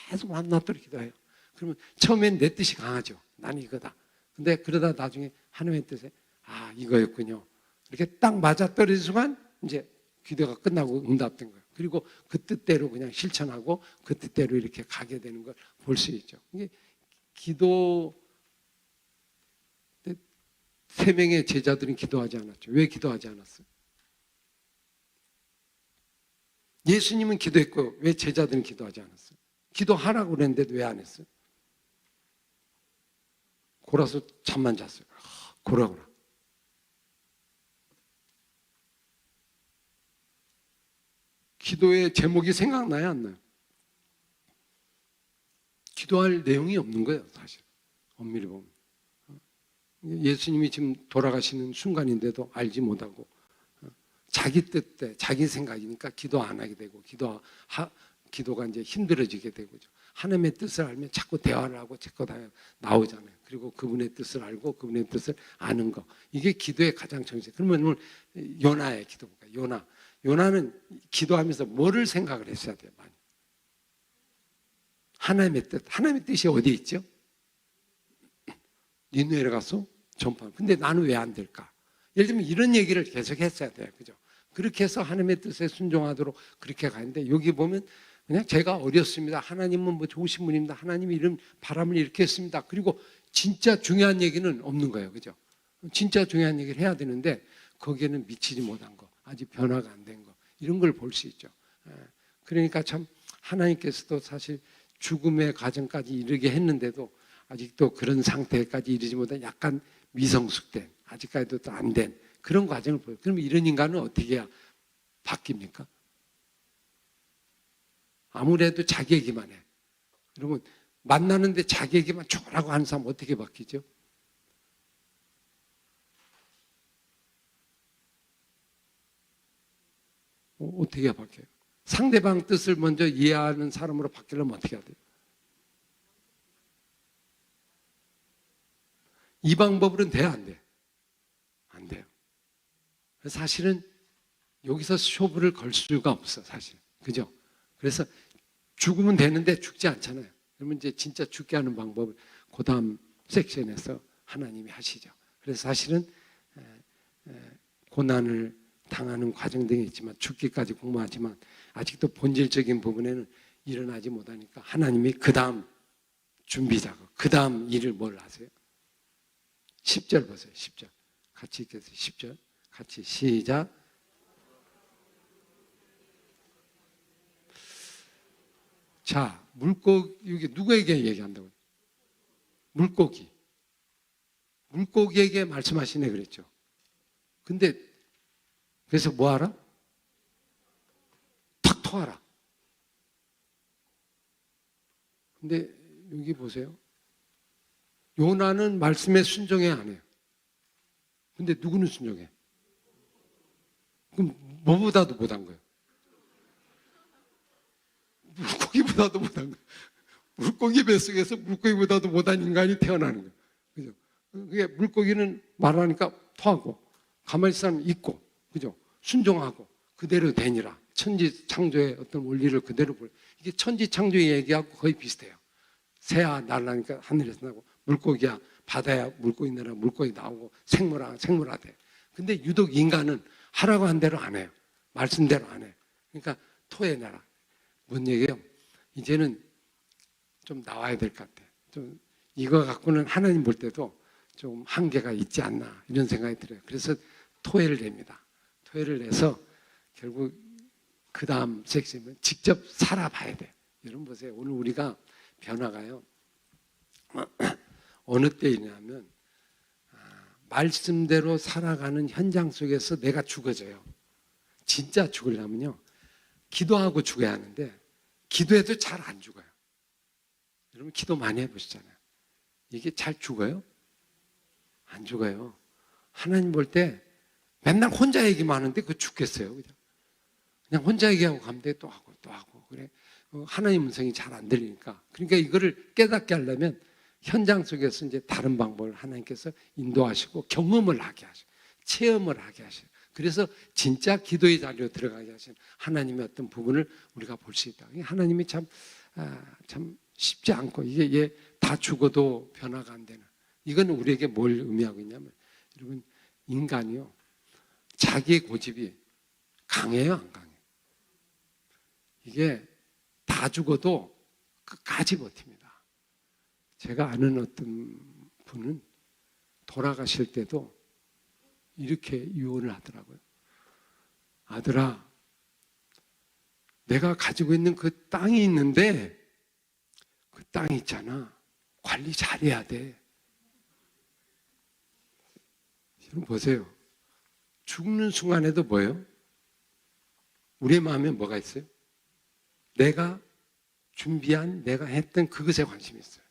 계속 만나도록 기도해요. 그러면 처음엔 내 뜻이 강하죠. 나는 이거다. 근데 그러다 나중에 하나님의 뜻에 아 이거였군요. 이렇게 딱 맞아떨어진 순간 이제 기도가 끝나고 응답된 거예요. 그리고 그 뜻대로 그냥 실천하고 그 뜻대로 이렇게 가게 되는 걸 볼 수 있죠. 이게 기도 세 명의 제자들은 기도하지 않았죠. 왜 기도하지 않았어요? 예수님은 기도했고 왜 제자들은 기도하지 않았어요? 기도하라고 그랬는데도 왜 안 했어요? 골아서 잠만 잤어요. 골아고라. 기도의 제목이 생각나요, 안 나요? 기도할 내용이 없는 거예요, 사실. 엄밀히 보면. 예수님이 지금 돌아가시는 순간인데도 알지 못하고 자기 뜻대 자기 생각이니까 기도 안 하게 되고 기도가 이제 힘들어지게 되고죠. 하나님의 뜻을 알면 자꾸 대화를 하고 자꾸 다 나오잖아요. 그리고 그분의 뜻을 알고 그분의 뜻을 아는 거 이게 기도의 가장 정신. 그러면 오늘 요나의 기도가 요나는 기도하면서 뭐를 생각을 했어야 돼요? 많이. 하나님의 뜻이 어디 있죠? 니느웨에 가서 전파하는. 근데 나는 왜 안 될까? 예를 들면 이런 얘기를 계속 했어야 돼요. 그죠? 그렇게 해서 하나님의 뜻에 순종하도록 그렇게 가는데 여기 보면 그냥 제가 어렸습니다. 하나님은 뭐 좋으신 분입니다. 하나님이 이런 바람을 이렇게 했습니다. 그리고 진짜 중요한 얘기는 없는 거예요. 그죠? 진짜 중요한 얘기를 해야 되는데 거기에는 미치지 못한 거, 아직 변화가 안 된 거, 이런 걸 볼 수 있죠. 그러니까 참 하나님께서도 사실 죽음의 과정까지 이르게 했는데도 아직도 그런 상태까지 이르지 못한 약간 미성숙된, 아직까지도 또 안 된 그런 과정을 보여요. 그럼 이런 인간은 어떻게 해야 바뀝니까? 아무래도 자기 얘기만 해. 여러분, 만나는데 자기 얘기만 좋으라고 하는 사람 어떻게 바뀌죠? 어떻게 바뀌어요? 상대방 뜻을 먼저 이해하는 사람으로 바뀌려면 어떻게 해야 돼요? 이 방법으로는 돼야 안 돼? 안 돼요. 사실은 여기서 쇼부를 걸 수가 없어, 사실. 그죠? 그래서 죽으면 되는데 죽지 않잖아요. 그러면 이제 진짜 죽게 하는 방법을 그 다음 섹션에서 하나님이 하시죠. 그래서 사실은 고난을 당하는 과정 등이 있지만 죽기까지 공부하지만 아직도 본질적인 부분에는 일어나지 못하니까 하나님이 그 다음 준비 작업, 그 다음 일을 뭘 하세요? 10절 보세요. 10절 같이 읽겠어요. 10절 같이 시작. 자, 물고기, 이게 누구에게 얘기한다고요? 물고기. 물고기에게 말씀하시네 그랬죠. 근데 그래서 뭐 하라? 탁 토하라. 근데 여기 보세요. 요나는 말씀에 순종해 안 해요. 근데 누구는 순종해? 그럼 뭐보다도 못한 거예요? 물고기보다도 못한 거예요. 물고기 뱃속에서 물고기보다도 못한 인간이 태어나는 거예요. 그죠? 그게 물고기는 말하니까 토하고 가만히 있는 사람 있고, 그죠? 순종하고 그대로 되니라. 천지 창조의 어떤 원리를 그대로 보여. 이게 천지 창조의 얘기하고 거의 비슷해요. 새야 날라니까 하늘에서 나고, 물고기야 바다야 물고기 내라 물고기 나오고, 생물아 생물아 돼. 근데 유독 인간은 하라고 한 대로 안 해요. 말씀대로 안 해요. 그러니까 토해내라. 뭔 얘기예요? 이제는 좀 나와야 될 것 같아. 좀 이거 갖고는 하나님 볼 때도 좀 한계가 있지 않나 이런 생각이 들어요. 그래서 토해를 냅니다. 토해를 내서 결국 그 다음 섹션은 직접 살아봐야 돼. 여러분 보세요. 오늘 우리가 변화가요. 어느 때이냐면 말씀대로 살아가는 현장 속에서 내가 죽어져요. 진짜 죽으려면요. 기도하고 죽어야 하는데 기도해도 잘 안 죽어요. 여러분 기도 많이 해보시잖아요. 이게 잘 죽어요? 안 죽어요. 하나님 볼 때 맨날 혼자 얘기만 하는데 그거 죽겠어요. 그냥 혼자 얘기하고 가면 돼. 또 하고 또 하고 그래. 하나님 음성이 잘 안 들리니까. 그러니까 이거를 깨닫게 하려면 현장 속에서 이제 다른 방법을 하나님께서 인도하시고 경험을 하게 하시고 체험을 하게 하시고, 그래서 진짜 기도의 자리로 들어가게 하신 하나님의 어떤 부분을 우리가 볼 수 있다. 하나님이 참 쉽지 않고, 이게 얘 다 죽어도 변화가 안 되는, 이건 우리에게 뭘 의미하고 있냐면, 여러분 인간이요 자기의 고집이 강해요 안 강해요? 이게 다 죽어도 끝까지 버팁니다. 제가 아는 어떤 분은 돌아가실 때도 이렇게 유언을 하더라고요. 아들아, 내가 가지고 있는 그 땅이 있는데 그 땅 있잖아. 관리 잘해야 돼. 여러분 보세요. 죽는 순간에도 뭐예요? 우리의 마음에 뭐가 있어요? 내가 준비한, 내가 했던 그것에 관심이 있어요.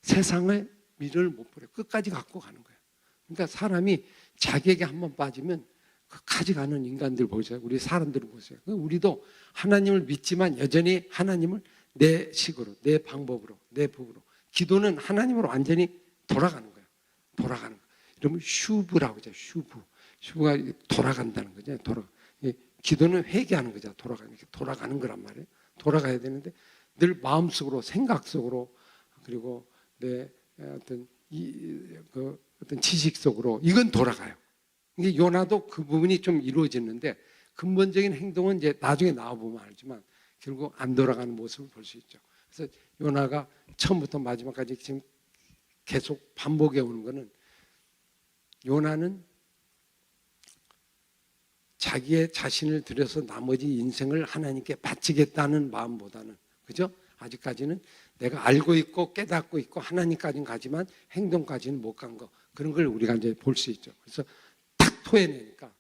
세상의 미련을 못 버려. 끝까지 갖고 가는 거예요. 그러니까 사람이 자기에게 한번 빠지면 끝까지 가는 인간들 보세요. 우리 사람들을 보세요. 우리도 하나님을 믿지만 여전히 하나님을 내 식으로, 내 방법으로, 내 법으로. 기도는 하나님으로 완전히 돌아가는 거예요. 돌아가는 거예요. 이러면 슈브라고 하죠. 슈브. 슈브가 돌아간다는 거죠. 기도는 회개하는 거죠. 돌아가는 거란 말이에요. 돌아가야 되는데 늘 마음속으로, 생각 속으로, 그리고 내 어떤 지식 속으로 이건 돌아가요. 이게 요나도 그 부분이 좀 이루어지는데 근본적인 행동은 이제 나중에 나와보면 알지만 결국 안 돌아가는 모습을 볼 수 있죠. 그래서 요나가 처음부터 마지막까지 지금 계속 반복해 오는 거는, 요나는 자기의 자신을 들여서 나머지 인생을 하나님께 바치겠다는 마음보다는, 그죠? 아직까지는 내가 알고 있고 깨닫고 있고 하나님까지는 가지만 행동까지는 못 간 거, 그런 걸 우리가 이제 볼 수 있죠. 그래서 탁 토해내니까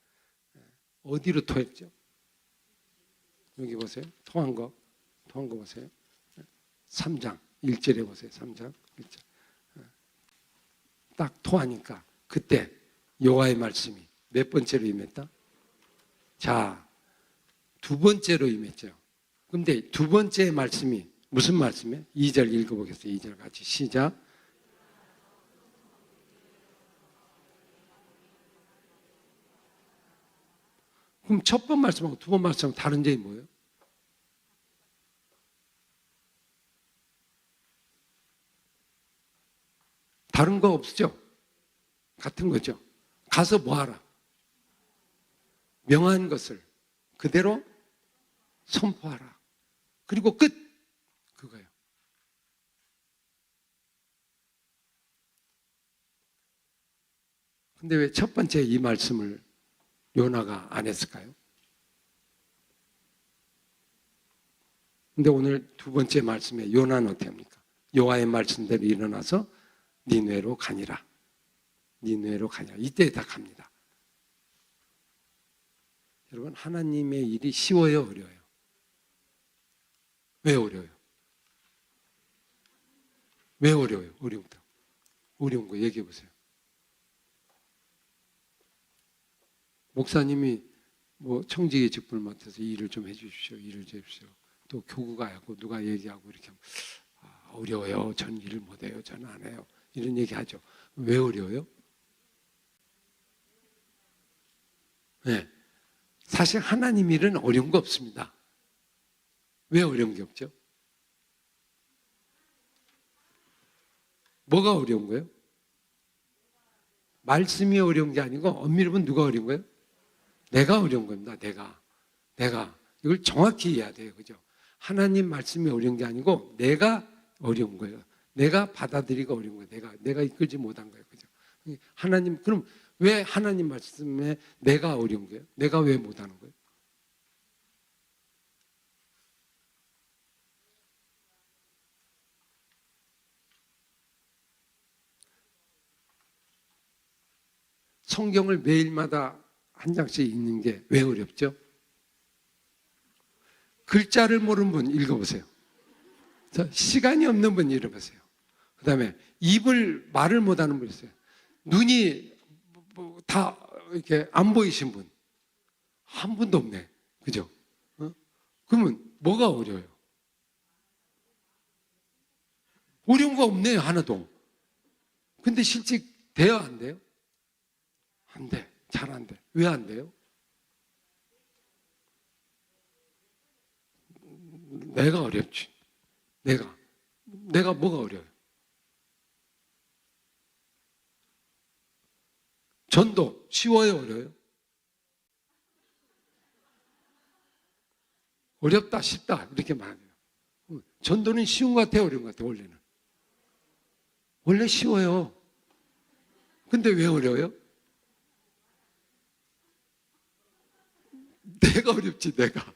어디로 토했죠? 여기 보세요. 토한 거 보세요. 3장 1절에 보세요. 3장 1절. 딱 토하니까 그때 여호와의 말씀이 몇 번째로 임했다? 자, 두 번째로 임했죠. 근데 두 번째 말씀이 무슨 말씀이에요? 2절 읽어보겠어요. 2절 같이 시작. 그럼 첫 번 말씀하고 두 번 말씀하고 다른 점이 뭐예요? 다른 거 없죠? 같은 거죠. 가서 뭐 하라? 명한 것을 그대로 선포하라. 그리고 끝! 그거예요. 근데 왜 첫 번째 이 말씀을 요나가 안 했을까요? 근데 오늘 두 번째 말씀에 요나는 어떻게 합니까? 여호와의 말씀대로 일어나서 니느웨로 가니라. 니느웨로 가니라. 이때 다 갑니다. 여러분, 하나님의 일이 쉬워요, 어려워요? 왜 어려워요? 왜 어려워요? 어려운 거 얘기해 보세요. 목사님이 뭐 청지기 직분을 맡아서 일을 좀 해주십시오. 일을 좀 해주십시오. 또 교구가 하고 누가 얘기하고 이렇게 하면 어려워요. 전 일을 못해요. 저는 안 해요. 이런 얘기하죠. 왜 어려워요? 네. 사실 하나님 일은 어려운 거 없습니다. 왜 어려운 게 없죠? 뭐가 어려운 거예요? 말씀이 어려운 게 아니고 엄밀히 보면 누가 어려운 거예요? 내가 어려운 겁니다. 내가 이걸 정확히 이해해야 돼요. 그죠? 하나님 말씀이 어려운 게 아니고 내가 어려운 거예요. 내가 받아들이기가 어려운 거예요. 내가 이끌지 못한 거예요. 그죠? 하나님, 그럼 왜 하나님 말씀에 내가 어려운 거예요? 내가 왜 못하는 거예요? 성경을 매일마다 한 장씩 읽는 게 왜 어렵죠? 글자를 모르는 분 읽어보세요. 시간이 없는 분 읽어보세요. 그 다음에 말을 못하는 분 있어요. 눈이 다 이렇게 안 보이신 분 한 분도 없네. 그죠? 그러면 뭐가 어려워요? 어려운 거 없네요. 하나도. 근데 실제 돼요? 안 돼요? 안 돼. 잘 안 돼. 왜 안 돼요? 내가 어렵지. 내가 뭐가 어려워요? 전도 쉬워요, 어려워요? 어렵다, 쉽다 이렇게 말해요. 전도는 쉬운 것 같아요, 어려운 것 같아요? 원래 쉬워요. 근데 왜 어려워요? 내가 어렵지, 내가.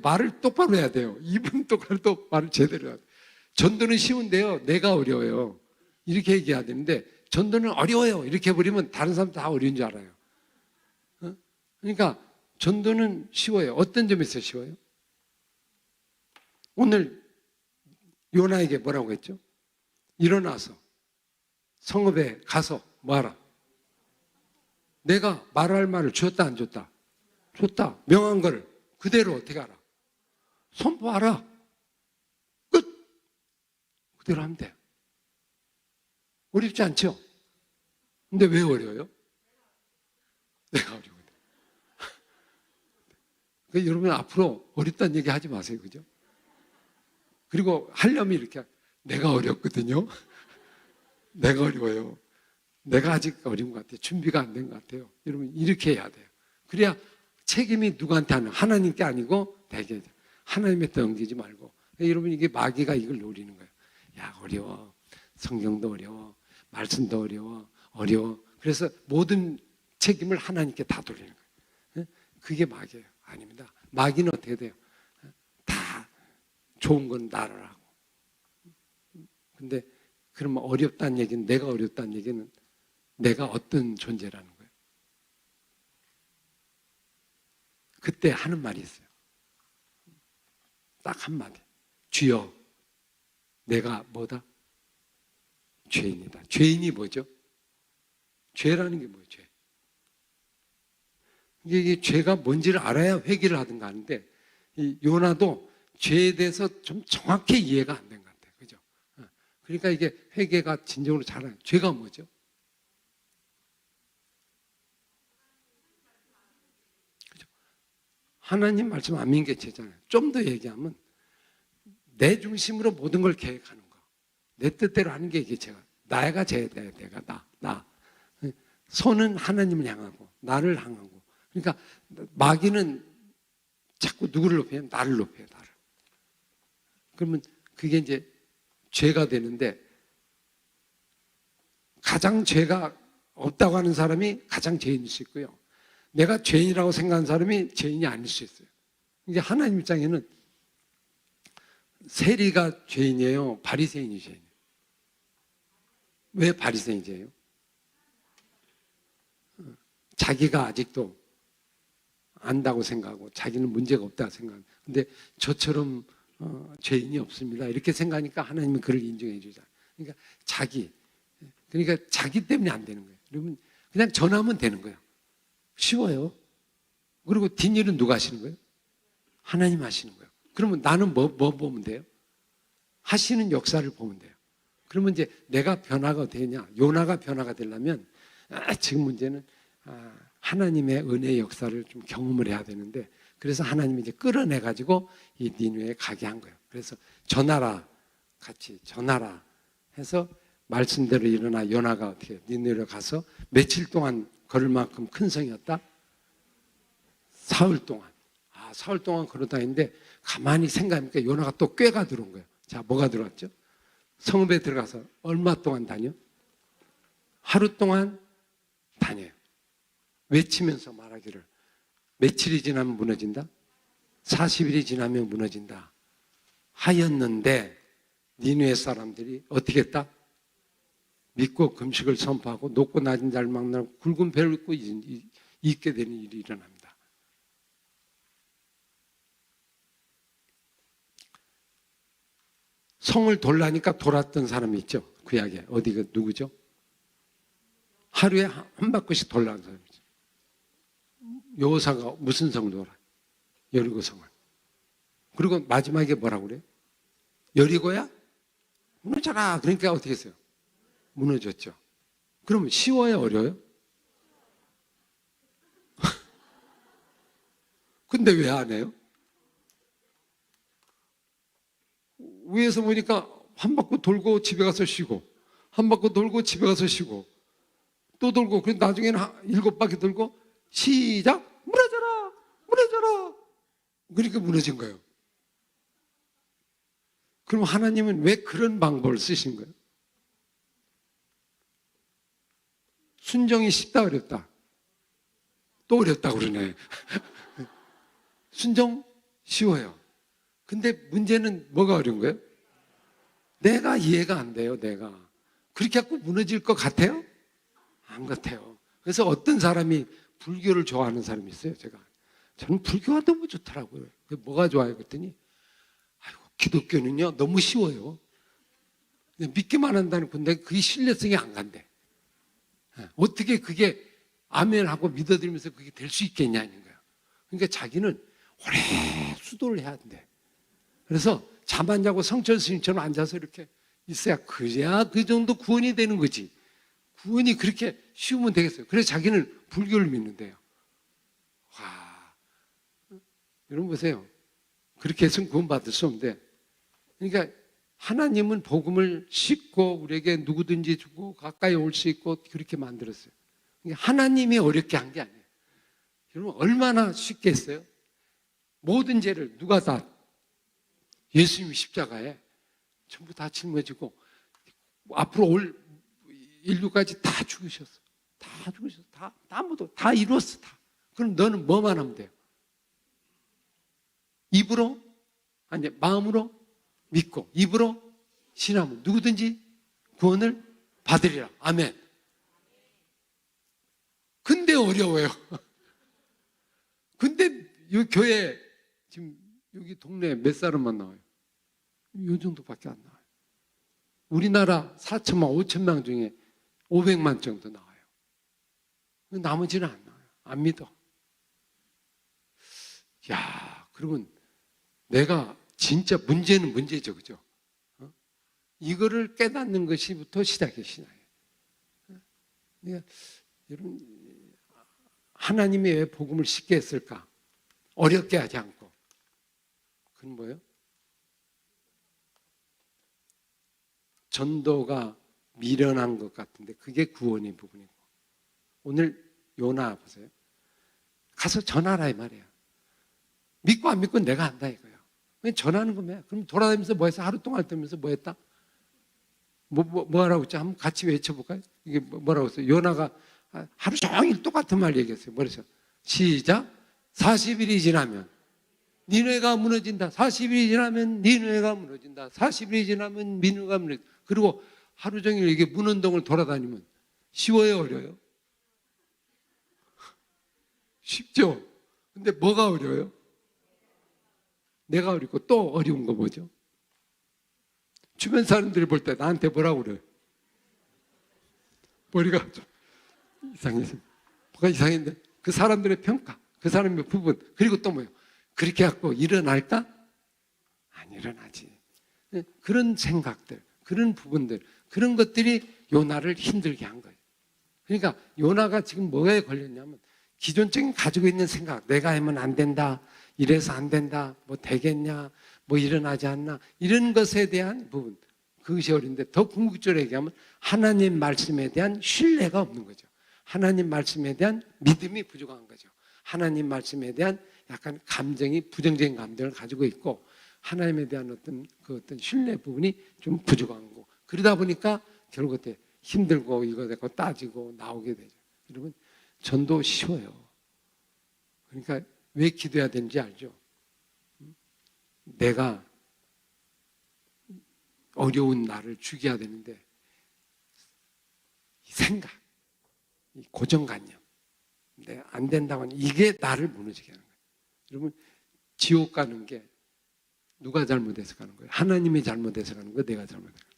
말을 똑바로 해야 돼요. 입은 똑바로 또 말을 제대로 해야 돼요. 전도는 쉬운데요, 내가 어려워요. 이렇게 얘기해야 되는데 전도는 어려워요. 이렇게 해버리면 다른 사람 다 어려운 줄 알아요. 그러니까 전도는 쉬워요. 어떤 점에서 쉬워요? 오늘 요나에게 뭐라고 했죠? 일어나서 성읍에 가서 뭐하라? 내가 말할 말을 줬다 안 줬다? 줬다. 명한 거를 그대로 어떻게 하라? 선포하라. 끝. 그대로 하면 돼요. 어렵지 않죠? 근데 왜 어려워요? 내가 어려워요. 그러니까 여러분 앞으로 어렵다는 얘기 하지 마세요. 그죠? 그리고 하려면 이렇게 내가 어렵거든요. 내가 어려워요. 내가 아직 어려운 것 같아요. 준비가 안 된 것 같아요. 여러분 이렇게 해야 돼요. 그래야 책임이 누구한테 하는, 하나님께 아니고 내게. 하나님한테 넘기지 말고. 여러분 이게 마귀가 이걸 노리는 거예요. 야, 어려워. 성경도 어려워. 말씀도 어려워. 그래서 모든 책임을 하나님께 다 돌리는 거예요. 그게 마귀예요. 아닙니다. 마귀는 어떻게 돼요? 다 좋은 건 나를 하고. 근데 그러면 어렵다는 얘기는, 내가 어렵다는 얘기는 내가 어떤 존재라는 거예요. 그때 하는 말이 있어요. 딱 한마디. 주여, 내가 뭐다? 죄인이다. 죄인이 뭐죠? 죄라는 게 뭐예요? 죄. 이게 죄가 뭔지를 알아야 회개를 하든가 하는데, 이 요나도 죄에 대해서 좀 정확히 이해가 안 된 것 같아요. 그죠? 그러니까 이게 회개가 진정으로 잘하는, 죄가 뭐죠? 그죠? 하나님 말씀 안 믿는 게 죄잖아요. 좀 더 얘기하면, 내 중심으로 모든 걸 계획하는 거. 내 뜻대로 하는 게 이게 죄가. 나가 죄야 돼. 나. 손은 하나님을 향하고, 나를 향하고. 그러니까 마귀는 자꾸 누구를 높여요? 나를 높여요, 나를. 그러면 그게 이제 죄가 되는데, 가장 죄가 없다고 하는 사람이 가장 죄인일 수 있고요. 내가 죄인이라고 생각하는 사람이 죄인이 아닐 수 있어요. 이게 하나님 입장에는 세리가 죄인이에요? 바리새인이 죄인이에요? 왜 바리새인이 죄예요? 자기가 아직도 안다고 생각하고 자기는 문제가 없다고 생각하고, 근데 저처럼 죄인이 없습니다 이렇게 생각하니까 하나님은 그를 인정해 주잖아요. 그러니까 자기 때문에 안 되는 거예요. 그러면 그냥 전하면 되는 거예요. 쉬워요. 그리고 뒷일은 누가 하시는 거예요? 하나님 하시는 거예요. 그러면 나는 뭐 보면 돼요? 하시는 역사를 보면 돼요. 그러면 이제 내가 변화가 되냐? 요나가 변화가 되려면 지금 문제는 하나님의 은혜의 역사를 좀 경험을 해야 되는데, 그래서 하나님이 이제 끌어내 가지고 이 니느웨에 가게 한 거예요. 그래서 전하라, 같이 전하라 해서 말씀대로 일어나 요나가 어떻게 니느웨로 가서 며칠 동안 걸을 만큼 큰 성이었다? 사흘 동안. 사흘 동안 걸어다니는데 가만히 생각하니까 요나가 또 꾀가 들어온 거예요. 자, 뭐가 들어왔죠? 성읍에 들어가서 얼마 동안 다녀? 하루 동안 다녀요. 외치면서 말하기를, 며칠이 지나면 무너진다? 40일이 지나면 무너진다 하였는데, 니느웨 사람들이 어떻게 했다? 믿고 금식을 선포하고 높고 낮은 자를 만나고 굵은 배를 입고 있게 되는 일이 일어납니다. 성을 돌라니까 돌았던 사람이 있죠. 구약에 어디가 누구죠? 하루에 한 바퀴씩 돌라는 사람이죠. 여호사가 무슨 성을 돌아? 여리고 성을. 그리고 마지막에 뭐라고 그래요? 여리고야? 무너져라. 그러니까 어떻게 했어요? 무너졌죠. 그러면 쉬워요, 어려워요? 근데 왜 안 해요? 위에서 보니까 한 바퀴 돌고 집에 가서 쉬고, 한 바퀴 돌고 집에 가서 쉬고, 또 돌고, 그래서 나중에는 7바퀴 돌고, 시작! 무너져라! 무너져라! 그러니까 무너진 거예요. 그럼 하나님은 왜 그런 방법을 쓰신 거예요? 순종이 쉽다, 어렵다? 또 어렵다고 그러네. 순종 쉬워요. 근데 문제는 뭐가 어려운 거예요? 내가 이해가 안 돼요, 내가. 그렇게 하고 무너질 것 같아요? 안 같아요. 그래서 어떤 사람이 불교를 좋아하는 사람이 있어요, 저는 불교가 너무 좋더라고요. 뭐가 좋아요? 그랬더니, 아이고, 기독교는요, 너무 쉬워요. 믿기만 한다는 건데 그게 신뢰성이 안 간대. 어떻게 그게 아멘하고 믿어들면서 그게 될 수 있겠냐는 거예요. 그러니까 자기는 오래 수도를 해야 된대. 그래서 잠 안 자고 성철 스님처럼 앉아서 이렇게 있어야 그래야 그 정도 구원이 되는 거지. 구원이 그렇게 쉬우면 되겠어요. 그래서 자기는 불교를 믿는데요. 와, 여러분 보세요. 그렇게 해서는 구원 받을 수 없는데, 그러니까 하나님은 복음을 쉽고 우리에게 누구든지 주고 가까이 올 수 있고 그렇게 만들었어요. 하나님이 어렵게 한 게 아니에요. 여러분 얼마나 쉽게 했어요? 모든 죄를 누가 다 예수님이 십자가에 전부 다 짊어지고 앞으로 올 인류까지 다 죽으셨어. 다 죽으셨어. 다 모두 다 이루었어. 다. 그럼 너는 뭐만 하면 돼요? 입으로 아니 마음으로 믿고 입으로 신하면 누구든지 구원을 받으리라. 아멘. 근데 어려워요. 근데 이 교회 지금 여기 동네에 몇 사람만 나와요? 요 정도밖에 안 나와요. 우리나라 4천만 5천명 중에 500만 정도 나와요. 나머지는 안 나와요. 안 믿어. 야, 그러면 내가 진짜 문제는 문제죠, 그죠? 이거를 깨닫는 것이부터 시작해 신앙이에요. 그러니까 여러분, 하나님이 왜 복음을 쉽게 했을까? 어렵게 하지 않고. 그건 뭐예요? 전도가 미련한 것 같은데 그게 구원의 부분이고. 오늘 요나 보세요. 가서 전하라 이 말이에요. 믿고 안 믿고 내가 한다 이거예요. 그냥 전하는 거면 그럼 돌아다니면서 뭐 했어? 하루 동안 뜨면서 뭐 했다? 뭐 하라고 했죠? 한번 같이 외쳐볼까요? 이게 뭐라고 했어요? 요나가 하루 종일 똑같은 말 얘기했어요. 뭐랬어요? 시작. 40일이 지나면 니느웨가 무너진다. 40일이 지나면 니느웨가 무너진다. 40일이 지나면 니느웨가 무너진다. 그리고 하루 종일 이게 문운동을 돌아다니면 쉬워요, 어려워요? 쉽죠? 근데 뭐가 어려워요? 내가 어렵고 또 어려운 거 뭐죠? 주변 사람들이 볼 때 나한테 뭐라고 그래요? 머리가 좀 이상해서 뭐가 이상했는데 그 사람들의 평가, 그 사람의 부분, 그리고 또 뭐예요? 그렇게 갖고 일어날까? 안 일어나지. 그런 생각들, 그런 부분들, 그런 것들이 요나를 힘들게 한 거예요. 그러니까 요나가 지금 뭐에 걸렸냐면 기존적인 가지고 있는 생각, 내가 하면 안 된다, 이래서 안 된다, 뭐 되겠냐, 뭐 일어나지 않나, 이런 것에 대한 부분, 그것이 어린데 더 궁극적으로 얘기하면 하나님 말씀에 대한 신뢰가 없는 거죠. 하나님 말씀에 대한 믿음이 부족한 거죠. 하나님 말씀에 대한 약간 감정이 부정적인 감정을 가지고 있고 하나님에 대한 어떤 신뢰 부분이 좀 부족한 거고 그러다 보니까 결국 그때 힘들고 이거 되고 따지고 나오게 되죠. 여러분 전도 쉬워요. 그러니까 왜 기도해야 되는지 알죠? 내가 어려운 나를 죽여야 되는데 이 생각, 이 고정관념 내가 안 된다고 하는 이게 나를 무너지게 하는 거예요. 여러분 지옥 가는 게 누가 잘못해서 가는 거예요? 하나님이 잘못해서 가는 거예요? 내가 잘못해서 가는 거예요?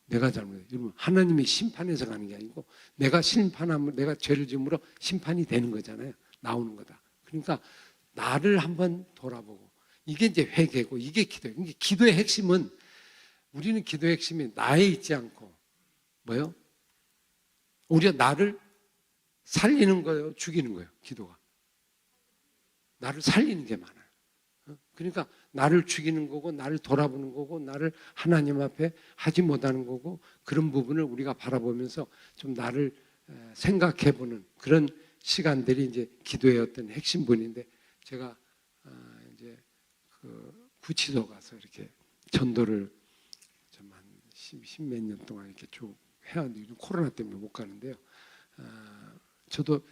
내가 잘못해서. 여러분 하나님이 심판해서 가는 게 아니고 내가 심판하면 내가 죄를 지음으로 심판이 되는 거잖아요. 나오는 거다. 그러니까 나를 한번 돌아보고 이게 이제 회개고 이게 기도예요. 이게 기도의 핵심은 우리는 기도의 핵심이 나에 있지 않고 뭐요? 우리가 나를 살리는 거예요? 죽이는 거예요? 기도가. 나를 살리는 게 많아요. 그러니까 나를 죽이는 거고 나를 돌아보는 거고 나를 하나님 앞에 하지 못하는 거고 그런 부분을 우리가 바라보면서 좀 나를 생각해보는 그런 시간들이 이제 기도의 어떤 핵심 부분인데 제가 이제 그 구치소 가서 이렇게 전도를 좀 한 십몇 년 동안 이렇게 쭉 해왔는데 요즘 코로나 때문에 못 가는데요. 저도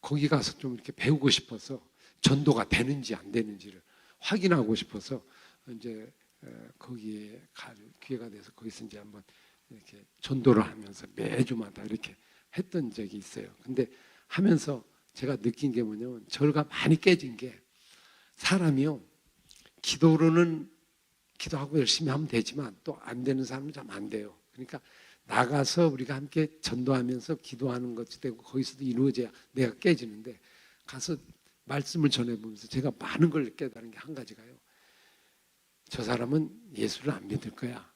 거기 가서 좀 이렇게 배우고 싶어서 전도가 되는지 안 되는지를 확인하고 싶어서 이제 거기에 갈 기회가 돼서 거기서 이제 한번 이렇게 전도를 하면서 매주마다 이렇게 했던 적이 있어요. 근데 하면서 제가 느낀 게 뭐냐면 저가 많이 깨진 게 사람이요 기도로는 기도하고 열심히 하면 되지만 또 안 되는 사람은 참 안 돼요. 그러니까 나가서 우리가 함께 전도하면서 기도하는 것이 되고 거기서도 이루어져야 내가 깨지는데 가서 말씀을 전해보면서 제가 많은 걸 깨달은 게 한 가지가요. 저 사람은 예수를 안 믿을 거야.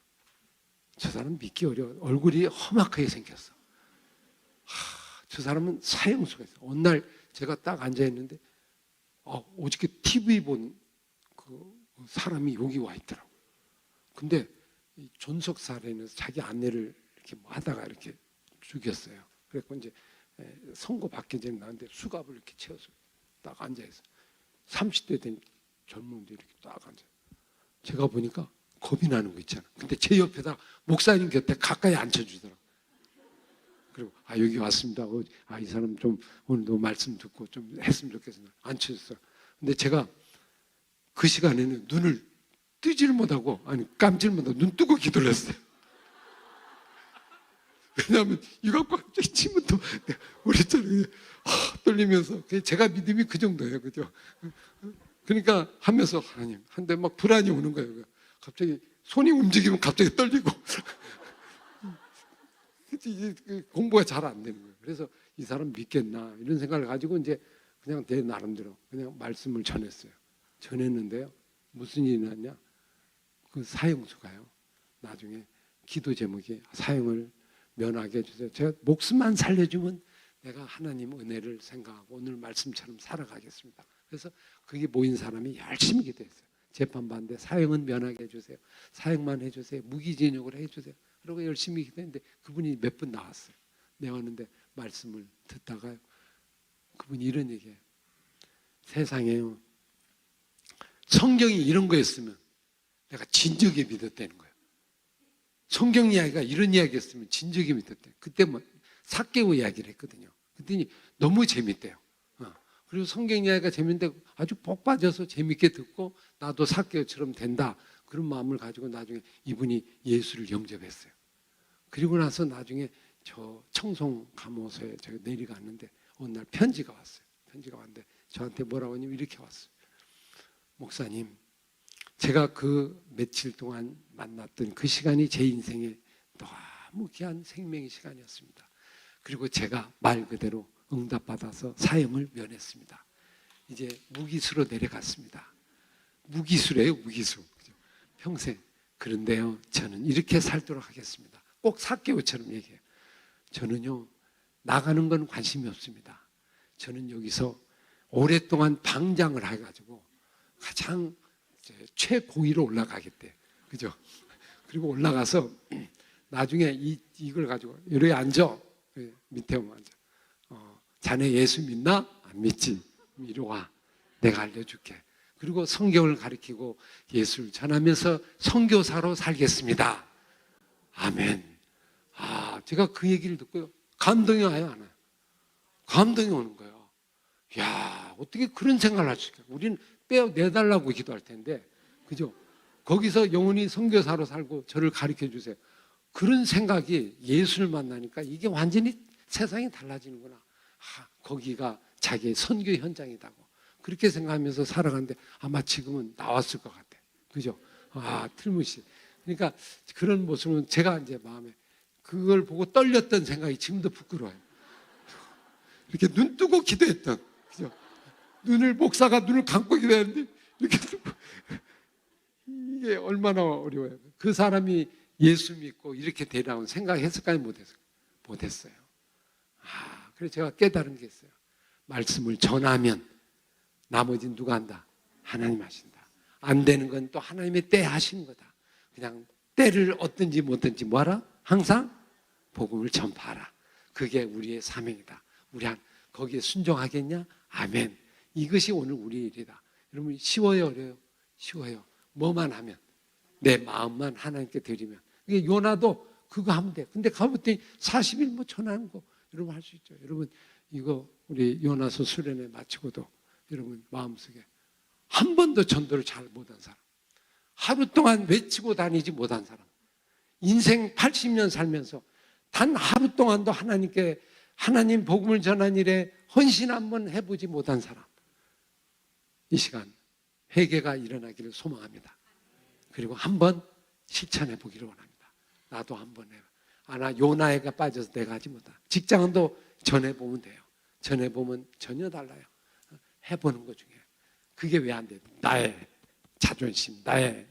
저 사람은 믿기 어려워. 얼굴이 험악하게 생겼어. 저 사람은 사형 속에서 어느 날 제가 딱 앉아있는데 어저께 TV 본 그 사람이 여기 와 있더라고. 근데 존속 살해는 자기 아내를 이렇게 뭐 하다가 이렇게 죽였어요. 그래서 이제 선고 받기 전에 나한테 수갑을 이렇게 채워서 딱 앉아있어. 30대 된 젊은이들이 이렇게 딱 앉아. 제가 보니까 겁이 나는 거 있잖아. 근데 제 옆에다 목사님 곁에 가까이 앉혀주더라고. 그리고 여기 왔습니다. 이 사람 좀 오늘도 말씀 듣고 좀 했으면 좋겠어요. 앉혀줬어. 근데 제가 그 시간에는 눈을 뜨질 못하고, 아니 감질 못하고 눈 뜨고 기도를 했어요. 왜냐하면 이거 갖고 갑자기 치면 또 우리 처럼 떨리면서, 제가 믿음이 그 정도예요, 그죠? 그러니까 하면서 하나님 한데 막 불안이 오는 거예요. 갑자기 손이 움직이면 갑자기 떨리고 이제 공부가 잘 안 되는 거예요. 그래서 이 사람 믿겠나 이런 생각을 가지고 이제 그냥 내 나름대로 그냥 말씀을 전했어요. 전했는데요, 무슨 일이 났냐? 그 사형수가요, 나중에 기도 제목이 사형을 면하게 해주세요. 제가 목숨만 살려주면 내가 하나님 은혜를 생각하고 오늘 말씀처럼 살아가겠습니다. 그래서 거기 모인 사람이 열심히 기도했어요. 재판받는데 사형은 면하게 해주세요. 사형만 해주세요. 무기징역을 해주세요. 그러고 열심히 기도했는데 그분이 몇 분 나왔어요. 나왔는데 말씀을 듣다가요, 그분이 이런 얘기해요. 세상에요, 성경이 이런 거였으면 내가 진즉에 믿었다는 거예요. 성경 이야기가 이런 이야기였으면 진즉에 믿었대. 그때 뭐 삭개오 이야기를 했거든요. 그랬더니 너무 재밌대요. 그리고 성경 이야기가 재밌는데 아주 복 빠져서 재밌게 듣고 나도 삭개오처럼 된다, 그런 마음을 가지고 나중에 이분이 예수를 영접했어요. 그리고 나서 나중에 저 청송 감호소에 제가 내려갔는데 어느 날 편지가 왔어요. 편지가 왔는데 저한테 뭐라고 하냐면 이렇게 왔어요. 목사님, 제가 그 며칠 동안 만났던 그 시간이 제 인생에 너무 귀한 생명의 시간이었습니다. 그리고 제가 말 그대로 응답받아서 사형을 면했습니다. 이제 무기수로 내려갔습니다. 무기수래요, 무기수. 평생. 그런데요, 저는 이렇게 살도록 하겠습니다. 꼭 삭개오처럼 얘기해요. 저는요, 나가는 건 관심이 없습니다. 저는 여기서 오랫동안 방장을 해가지고 가장 최고위로 올라가겠대. 그죠? 그리고 올라가서 나중에 이걸 가지고 여기 앉아. 밑에 오면 앉아. 자네 예수 믿나? 안 믿지? 이리 와. 내가 알려줄게. 그리고 성경을 가르치고 예수를 전하면서 선교사로 살겠습니다. 아멘. 제가 그 얘기를 듣고요, 감동이 와요, 안 와요? 감동이 오는 거예요. 야, 어떻게 그런 생각을 할 수 있을까? 우리는 빼내달라고 기도할 텐데, 그죠? 거기서 영원히 선교사로 살고 저를 가르쳐 주세요. 그런 생각이 예수를 만나니까 이게 완전히 세상이 달라지는구나. 거기가 자기의 선교 현장이다고 그렇게 생각하면서 살아가는데 아마 지금은 나왔을 것 같아. 그죠? 틀무시. 그러니까 그런 모습은 제가 이제 마음에 그걸 보고 떨렸던 생각이 지금도 부끄러워요. 이렇게 눈 뜨고 기도했던, 그죠? 목사가 눈을 감고 기도했는데 이렇게 이게 얼마나 어려워요. 그 사람이 예수 믿고 이렇게 되라고 생각했을까요? 못했어요. 그래서 제가 깨달은 게 있어요. 말씀을 전하면 나머지는 누가 한다? 하나님 하신다. 안 되는 건 또 하나님의 때 하시는 거다. 그냥 때를 얻든지 못든지 뭐하라? 항상 복음을 전파하라. 그게 우리의 사명이다. 우리 거기에 순종하겠냐? 아멘. 이것이 오늘 우리 일이다. 여러분, 쉬워요, 어려워요? 쉬워요. 뭐만 하면, 내 마음만 하나님께 드리면. 이게 요나도 그거 하면 돼. 근데 가보더니 40일 뭐 전하는 거 여러분 할 수 있죠. 여러분, 이거 우리 요나서 수련회 마치고도 여러분 마음속에 한 번도 전도를 잘 못한 사람, 하루 동안 외치고 다니지 못한 사람, 인생 80년 살면서 단 하루 동안도 하나님께 하나님 복음을 전한 일에 헌신 한번 해보지 못한 사람, 이 시간 회개가 일어나기를 소망합니다. 그리고 한번 실천해 보기를 원합니다. 나도 한번 해봐. 요나에가 빠져서 내가 하지 못한 직장도 전해보면 돼요. 전해보면 전혀 달라요. 해보는 것 중에 그게 왜 안 돼요? 나의 자존심,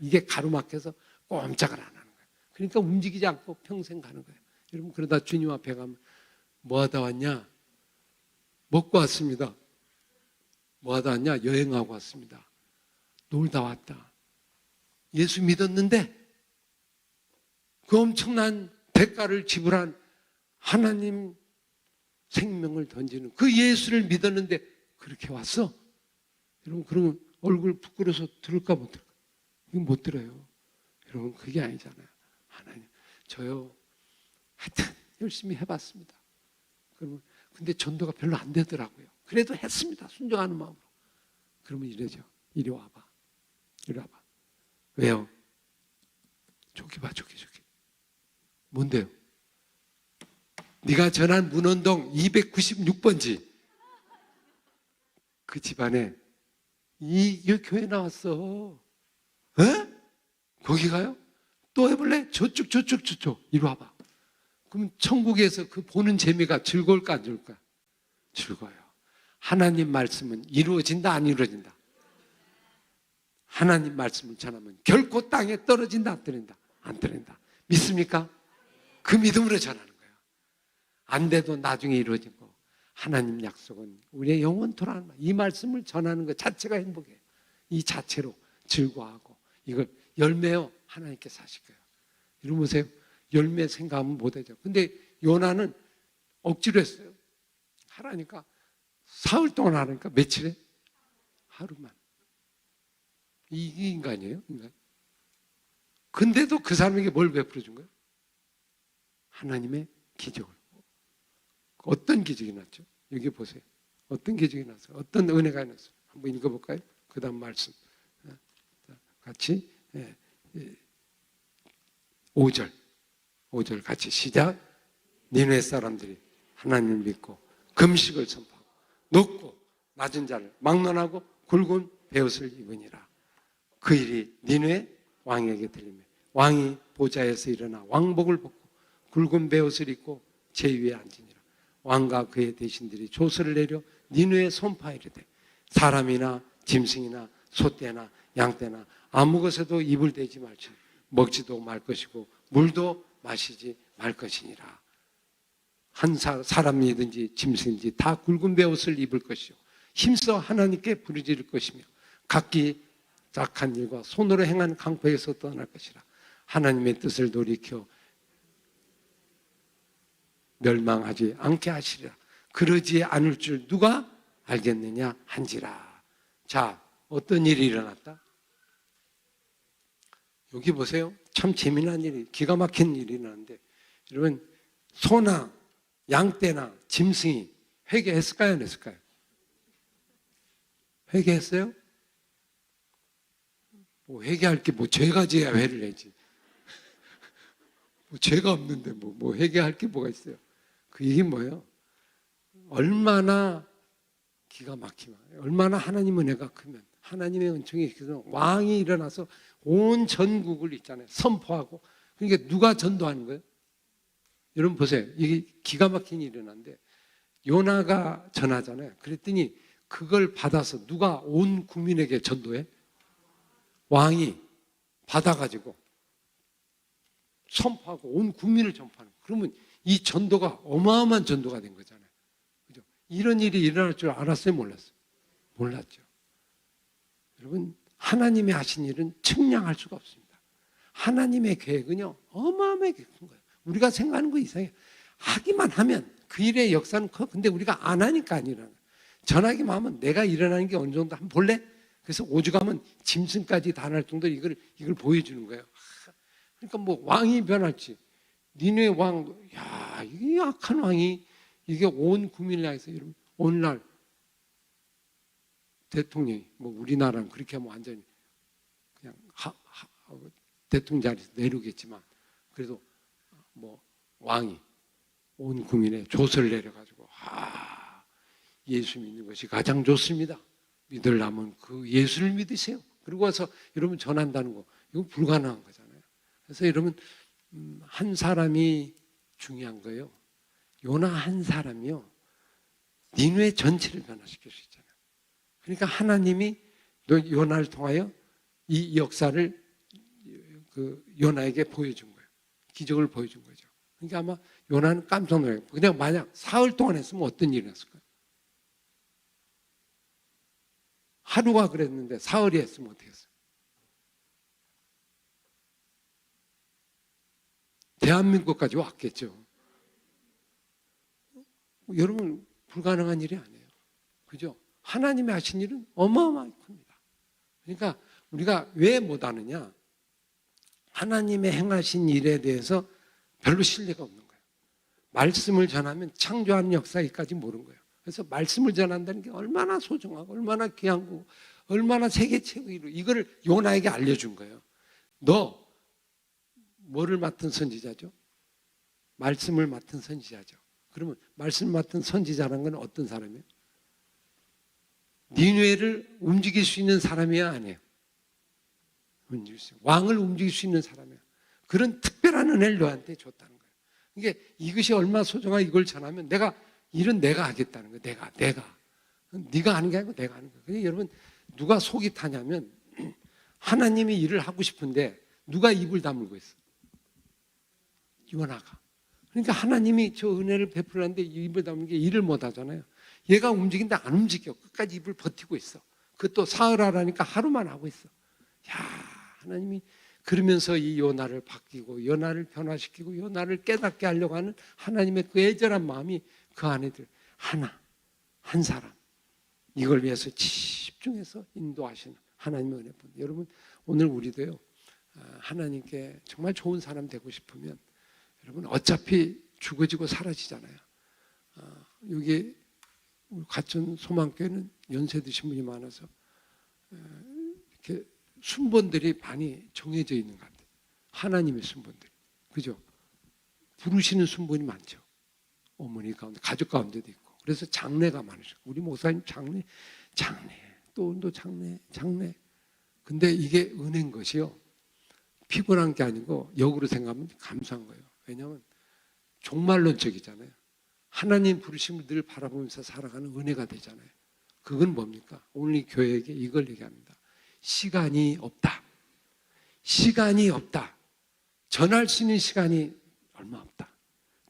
이게 가로막혀서 꼼짝을 안 하는 거예요. 그러니까 움직이지 않고 평생 가는 거예요. 여러분, 그러다 주님 앞에 가면 뭐 하다 왔냐? 먹고 왔습니다. 뭐 하다 왔냐? 여행하고 왔습니다. 놀다 왔다. 예수 믿었는데 그 엄청난 대가를 지불한 하나님 생명을 던지는 그 예수를 믿었는데 그렇게 왔어? 여러분, 그러면 얼굴 부끄러워서 들을까 못 들을까? 이거 못 들어요. 여러분, 그게 아니잖아요. 하나님, 저요 하여튼 열심히 해봤습니다. 그러면 근데 전도가 별로 안 되더라고요. 그래도 했습니다. 순종하는 마음으로. 그러면 이러죠. 이리 와봐. 이리 와봐. 왜요? 저기 봐, 저기. 뭔데요? 네가 전한 문원동 296번지 그 집안에 이 교회 나왔어. 에? 거기 가요? 또 해볼래? 저쪽. 이리 와봐. 그럼 천국에서 그 보는 재미가 즐거울까 안 즐거울까? 즐거워요. 하나님 말씀은 이루어진다 안 이루어진다? 하나님 말씀을 전하면 결코 땅에 떨어진다 안 떨어진다? 안 떨어진다. 믿습니까? 그 믿음으로 전하는 거예요. 안 돼도 나중에 이루어지고 하나님 약속은 우리의 영원토라는 말. 이 말씀을 전하는 것 자체가 행복이에요. 이 자체로 즐거워하고 이걸 열매요 하나님께서 하실 거예요. 이러면 보세요. 열매 생각하면 못하죠. 근데 요나는 억지로 했어요. 하라니까 사흘 동안 하니까 며칠에? 하루만. 이게 인간이에요, 인간. 근데도 그 사람에게 뭘 베풀어 준 거예요? 하나님의 기적을. 어떤 기적이 났죠? 여기 보세요. 어떤 기적이 났어요? 어떤 은혜가 났어요? 한번 읽어볼까요? 그 다음 말씀. 같이 5절 같이 시작. 니네 사람들이 하나님을 믿고 금식을 선포하고 높고 낮은 자를 막론하고 굵은 베옷을 입으니라. 그 일이 니네 왕에게 들리며 왕이 보좌에서 일어나 왕복을 벗고 굵은 베옷을 입고 제위에 앉으니라. 왕과 그의 대신들이 조서를 내려 니네에 선포하여 이르되 사람이나 짐승이나 소떼나 양떼나 아무 것에도 입을 대지 말지 먹지도 말 것이고 물도 마시지 말 것이니라. 한 사람이든지 짐승이든지 다 굵은 베옷을 입을 것이요 힘써 하나님께 부르짖을 것이며 각기 악한 일과 손으로 행한 강포에서 떠날 것이라. 하나님의 뜻을 돌이켜 멸망하지 않게 하시리라. 그러지 않을 줄 누가 알겠느냐 한지라. 자, 어떤 일이 일어났다? 여기 보세요. 참 재미난 일이, 기가 막힌 일이 일어났는데, 여러분 소나 양떼나 짐승이 회개했을까요? 안 했을까요? 회개했어요? 뭐 회개할 게 뭐 죄가 지어야 회를 내지. 뭐 죄가 없는데 뭐 회개할 게 뭐가 있어요? 그 얘기 뭐예요? 얼마나 기가 막히면, 얼마나 하나님 은혜가 크면, 하나님의 은총이 있어서 왕이 일어나서 온 전국을 있잖아요. 선포하고. 그러니까 누가 전도하는 거예요? 여러분 보세요. 이게 기가 막힌 일이 일어났는데 요나가 전하잖아요. 그랬더니 그걸 받아서 누가 온 국민에게 전도해? 왕이 받아가지고 선포하고 온 국민을 전파하는 거예요. 그러면 이 전도가 어마어마한 전도가 된 거잖아요. 그죠? 이런 일이 일어날 줄 알았어요? 몰랐어요? 몰랐죠. 여러분, 하나님이 하신 일은 측량할 수가 없습니다. 하나님의 계획은요, 어마어마하게 큰 거예요. 우리가 생각하는 거 이상해요. 하기만 하면 그 일의 역사는 커. 근데 우리가 안 하니까 안 일어나요. 전하기만 하면 내가 일어나는 게 어느 정도 한번 볼래? 그래서 오죽하면 짐승까지 다 날 정도로 이걸 보여주는 거예요. 그러니까 뭐 왕이 변할지, 니네 왕, 야, 이 악한 왕이 이게 온 국민을 향해서 여러분 오늘날 대통령이 뭐 우리나라는 그렇게 하면 완전히 그냥 대통령 자리에서 내려오겠지만 그래도 뭐 왕이 온 국민에 조서를 내려가지고 예수 믿는 것이 가장 좋습니다. 믿으려면 그 예수를 믿으세요. 그리고 와서 여러분 전한다는 거 이건 불가능한 거잖아요. 그래서 여러분 한 사람이 중요한 거예요. 요나 한 사람이요 니느웨 전체를 변화시킬 수 있잖아요. 그러니까 하나님이 요나를 통하여 이 역사를 그 요나에게 보여준 거예요. 기적을 보여준 거죠. 그러니까 아마 요나는 깜짝 놀라요. 그냥 만약 사흘 동안 했으면 어떤 일이 났을까요? 하루가 그랬는데 사흘이 했으면 어떻게 했어요? 대한민국까지 왔겠죠. 여러분 불가능한 일이 아니에요. 그죠? 하나님이 하신 일은 어마어마하게 큽니다. 그러니까 우리가 왜 못하느냐? 하나님의 행하신 일에 대해서 별로 신뢰가 없는 거예요. 말씀을 전하면 창조하는 역사까지 모르는 거예요. 그래서 말씀을 전한다는 게 얼마나 소중하고 얼마나 귀한 거고 얼마나 세계 최고로 이거를 요나에게 알려준 거예요. 너 뭐를 맡은 선지자죠? 말씀을 맡은 선지자죠. 그러면 말씀을 맡은 선지자라는 건 어떤 사람이에요? 니느웨를 움직일 수 있는 사람이야 아니에요? 왕을 움직일 수 있는 사람이야. 그런 특별한 은혜를 너한테 줬다는 거예요. 이게 이것이 얼마나 소중하 이걸 전하면 내가 하겠다는 거예요. 내가 네가 하는 게 아니고 내가 하는 거예요. 그러니까 여러분 누가 속이 타냐면 하나님이 일을 하고 싶은데 누가 입을 다물고 있어? 요나가. 그러니까 하나님이 저 은혜를 베풀었는데 입을 다무는 게 일을 못 하잖아요. 얘가 움직인데 안 움직여. 끝까지 입을 버티고 있어. 그것도 사흘 하라니까 하루만 하고 있어. 야, 하나님이 그러면서 이 요나를 바뀌고 요나를 변화시키고 요나를 깨닫게 하려고 하는 하나님의 그 애절한 마음이 그 안에 한 사람 이걸 위해서 집중해서 인도하시는 하나님의 은혜뿐. 여러분 오늘 우리도요 하나님께 정말 좋은 사람 되고 싶으면 여러분 어차피 죽어지고 사라지잖아요. 여기 가천 소망교회는 연세 드신 분이 많아서 이렇게 순번들이 많이 정해져 있는 것 같아요. 하나님의 순번들, 그죠? 부르시는 순번이 많죠. 어머니 가운데, 가족 가운데도 있고. 그래서 장례가 많으셔. 우리 목사님 장례, 또 장례. 근데 이게 은혜인 것이요. 피곤한 게 아니고 역으로 생각하면 감사한 거예요. 왜냐하면 종말론적이잖아요. 하나님 부르심을 늘 바라보면서 살아가는 은혜가 되잖아요. 그건 뭡니까? 오늘 이 교회에게 이걸 얘기합니다. 시간이 없다. 전할 수 있는 시간이 얼마 없다.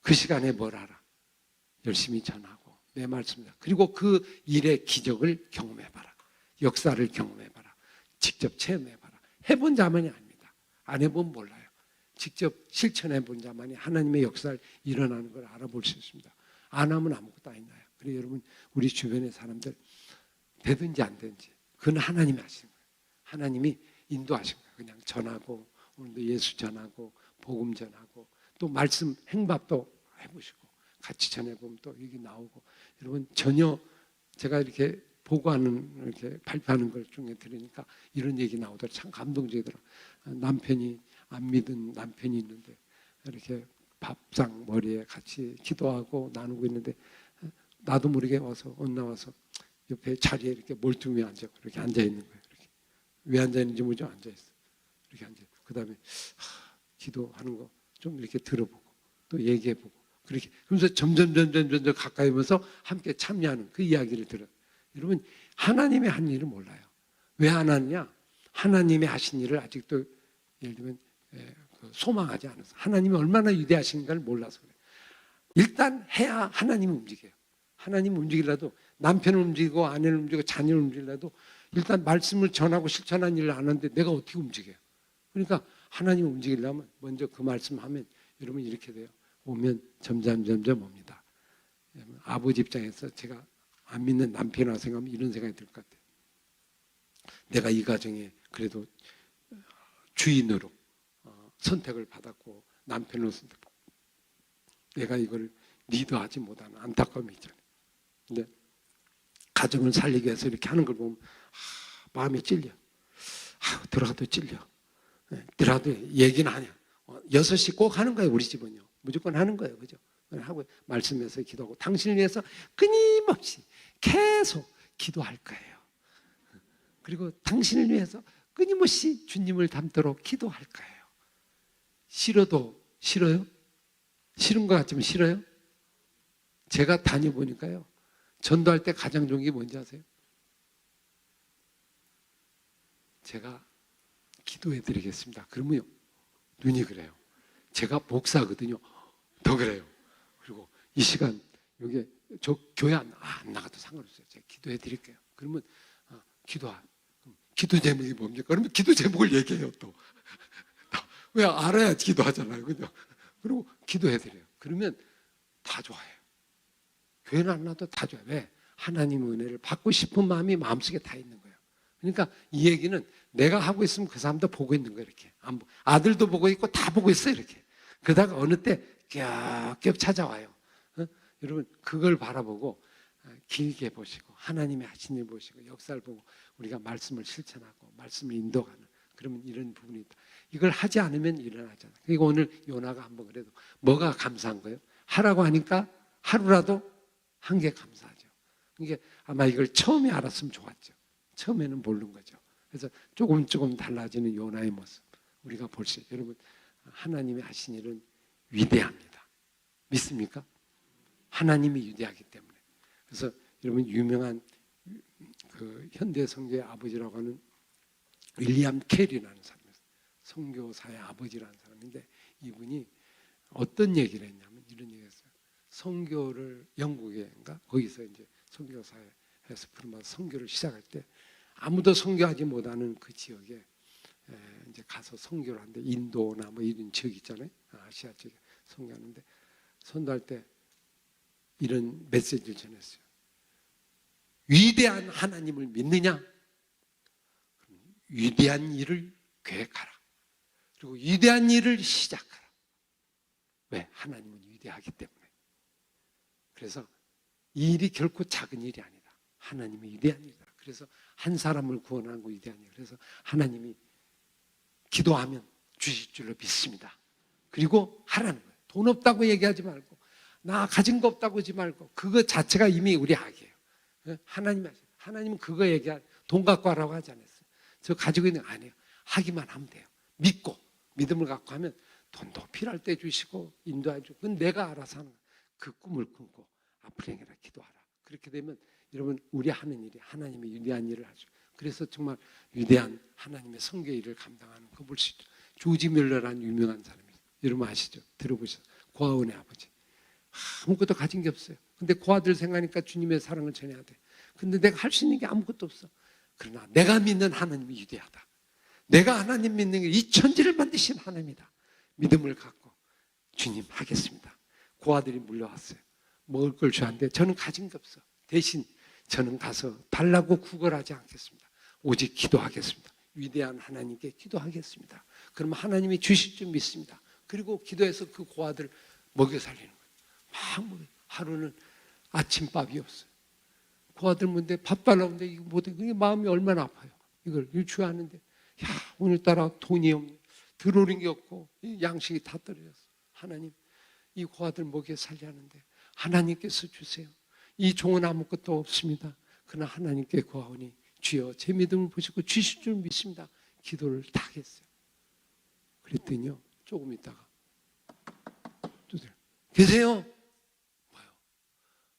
그 시간에 뭘 알아? 열심히 전하고 내 말씀이다. 그리고 그 일의 기적을 경험해봐라. 역사를 경험해봐라. 직접 체험해봐라. 해본 자만이 아닙니다. 안 해보면 몰라요. 직접 실천해본 자만이 하나님의 역사를 일어나는 걸 알아볼 수 있습니다. 안 하면 아무것도 안 나요. 그래서 여러분 우리 주변의 사람들 되든지 안 되든지 그건 하나님이 하시는 거예요. 하나님이 인도하신 거예요. 그냥 전하고 오늘도 예수 전하고 복음 전하고 또 말씀 행밥도 해보시고 같이 전해보면 또 여기 나오고 여러분 전혀 제가 이렇게 보고하는 이렇게 발표하는 걸 중에 들으니까 이런 얘기 나오더라. 참 감동적이더라. 남편이 안 믿은 남편이 있는데 이렇게 밥상 머리에 같이 기도하고 나누고 있는데 나도 모르게 와서 나와서 옆에 자리에 이렇게 몰두며 앉아 이렇게 앉아 있는 거예요. 이렇게. 왜 앉아 있는지 모르죠. 앉아 있어. 이렇게 앉아. 그다음에 기도하는 거 좀 이렇게 들어보고 또 얘기해보고 그렇게 그러면서 점점 가까이 오면서 함께 참여하는 그 이야기를 들어요. 여러분 하나님의 한 일을 몰라요. 왜 안 하느냐? 하나님의 하신 일을 아직도 예를 들면 소망하지 않아서 하나님이 얼마나 위대하신가를 몰라서 그래요. 일단 해야 하나님이 움직여요. 하나님 움직이려도 남편을 움직이고 아내를 움직이고 자녀를 움직이려도 일단 말씀을 전하고 실천하는 일을 안 하는데 내가 어떻게 움직여요? 그러니까 하나님을 움직이려면 먼저 그 말씀하면 여러분 이렇게 돼요. 오면 점점 옵니다. 아버지 입장에서 제가 안 믿는 남편이라고 생각하면 이런 생각이 들 것 같아요. 내가 이 가정에 그래도 주인으로 선택을 받았고 남편으로 선택받고 내가 이걸 리더하지 못하는 안타까움이 있잖아요. 근데 가정을 살리기 위해서 이렇게 하는 걸 보면 마음이 찔려. 들어가도 찔려. 들어가도 얘기는 하냐. 6시 꼭 하는 거예요. 우리 집은요. 무조건 하는 거예요. 그죠? 하고 말씀에서 기도하고 당신을 위해서 끊임없이 계속 기도할 거예요. 그리고 당신을 위해서 끊임없이 주님을 닮도록 기도할 거예요. 싫어도 싫어요? 싫은 것 같지만 싫어요? 제가 다녀보니까요. 전도할 때 가장 좋은 게 뭔지 아세요? 제가 기도해 드리겠습니다. 그러면요. 눈이 그래요. 제가 목사거든요. 더 그래요. 그리고 이 시간 여기 저 교회 안 나가도 상관없어요. 제가 기도해 드릴게요. 그러면 기도 제목이 뭡니까? 그러면 기도 제목을 얘기해요. 또 왜 알아야 기도하잖아요. 그죠? 그리고 기도해 드려요. 그러면 다 좋아요. 교회는 안 나도 다 좋아요. 왜? 하나님의 은혜를 받고 싶은 마음이 마음속에 다 있는 거예요. 그러니까 이 얘기는 내가 하고 있으면 그 사람도 보고 있는 거예요. 이렇게 아들도 보고 있고 다 보고 있어요. 이렇게 그러다가 어느 때 껴 찾아와요. 여러분 그걸 바라보고 길게 보시고 하나님의 하신 일 보시고 역사를 보고 우리가 말씀을 실천하고 말씀을 인도하는 그러면 이런 부분이 있다. 이걸 하지 않으면 일어나잖아요. 그리고 오늘 요나가 한번 그래도 뭐가 감사한 거예요? 하라고 하니까 하루라도 한 게 감사하죠. 이게 아마 이걸 처음에 알았으면 좋았죠. 처음에는 모르는 거죠. 그래서 조금 달라지는 요나의 모습 우리가 볼 수 있어요. 여러분 하나님이 하신 일은 위대합니다. 믿습니까? 하나님이 위대하기 때문에. 그래서 여러분 유명한 그 현대 선교의 아버지라고 하는 윌리엄 캐리라는 사람이었어요. 선교사의 아버지라는 사람인데 이분이 어떤 얘기를 했냐면 이런 얘기했어요. 선교를 영국에인가 거기서 이제 선교사에서 부름받아 선교를 시작할 때 아무도 선교하지 못하는 그 지역에 이제 가서 선교를 하는데 인도나 뭐 이런 지역 있잖아요. 아시아 지역에 선교하는데 선도할 때 이런 메시지를 전했어요. 위대한 하나님을 믿느냐? 위대한 일을 계획하라. 그리고 위대한 일을 시작하라. 왜? 하나님은 위대하기 때문에. 그래서 이 일이 결코 작은 일이 아니다. 하나님이 위대한 일이다. 그래서 한 사람을 구원하는 거 위대한 일. 그래서 하나님이 기도하면 주실 줄로 믿습니다. 그리고 하라는 거예요. 돈 없다고 얘기하지 말고 나 가진 거 없다고 하지 말고 그거 자체가 이미 우리 악이에요. 하나님은 그거 얘기할 돈 갖고 하라고 하지 않았어요. 저 가지고 있는 거 아니에요. 하기만 하면 돼요. 믿고 믿음을 갖고 하면 돈도 필요할 때 주시고 인도해 주고 그건 내가 알아서 하는 거예요. 그 꿈을 끊고 앞으로 행해라 기도하라. 그렇게 되면 여러분 우리 하는 일이 하나님의 위대한 일을 하죠. 그래서 정말 위대한 하나님의 선교 일을 감당하는 거 볼 수 있죠. 조지 뮬러라는 유명한 사람이에요. 여러분 아시죠? 들어보셨어요? 고아원의 아버지. 아무것도 가진 게 없어요. 근데 고아들 생각하니까 주님의 사랑을 전해야 돼. 근데 내가 할 수 있는 게 아무것도 없어. 그러나 내가 믿는 하나님이 위대하다. 내가 하나님 믿는 게 이 천지를 만드신 하나님이다. 믿음을 갖고 주님 하겠습니다. 고아들이 물려왔어요. 먹을 걸 주는데 저는 가진 게 없어. 대신 저는 가서 달라고 구걸하지 않겠습니다. 오직 기도하겠습니다. 위대한 하나님께 기도하겠습니다. 그러면 하나님이 주실 줄 믿습니다. 그리고 기도해서 그 고아들 먹여 살리는 거예요. 막 먹여. 하루는 아침밥이 없어요. 고아들 뭔데 밥 달라는데 이거 못해. 그게 마음이 얼마나 아파요. 이걸 유추하는데 야 오늘따라 돈이 없네. 들어오는 게 없고 양식이 다 떨어졌어. 하나님 이 고아들 먹여 살리는데 하나님께서 주세요. 이 종은 아무것도 없습니다. 그러나 하나님께 구하오니 주여 제 믿음을 보시고 주실 줄 믿습니다. 기도를 다 했어요. 그랬더니요 조금 있다가 계세요? 뭐요?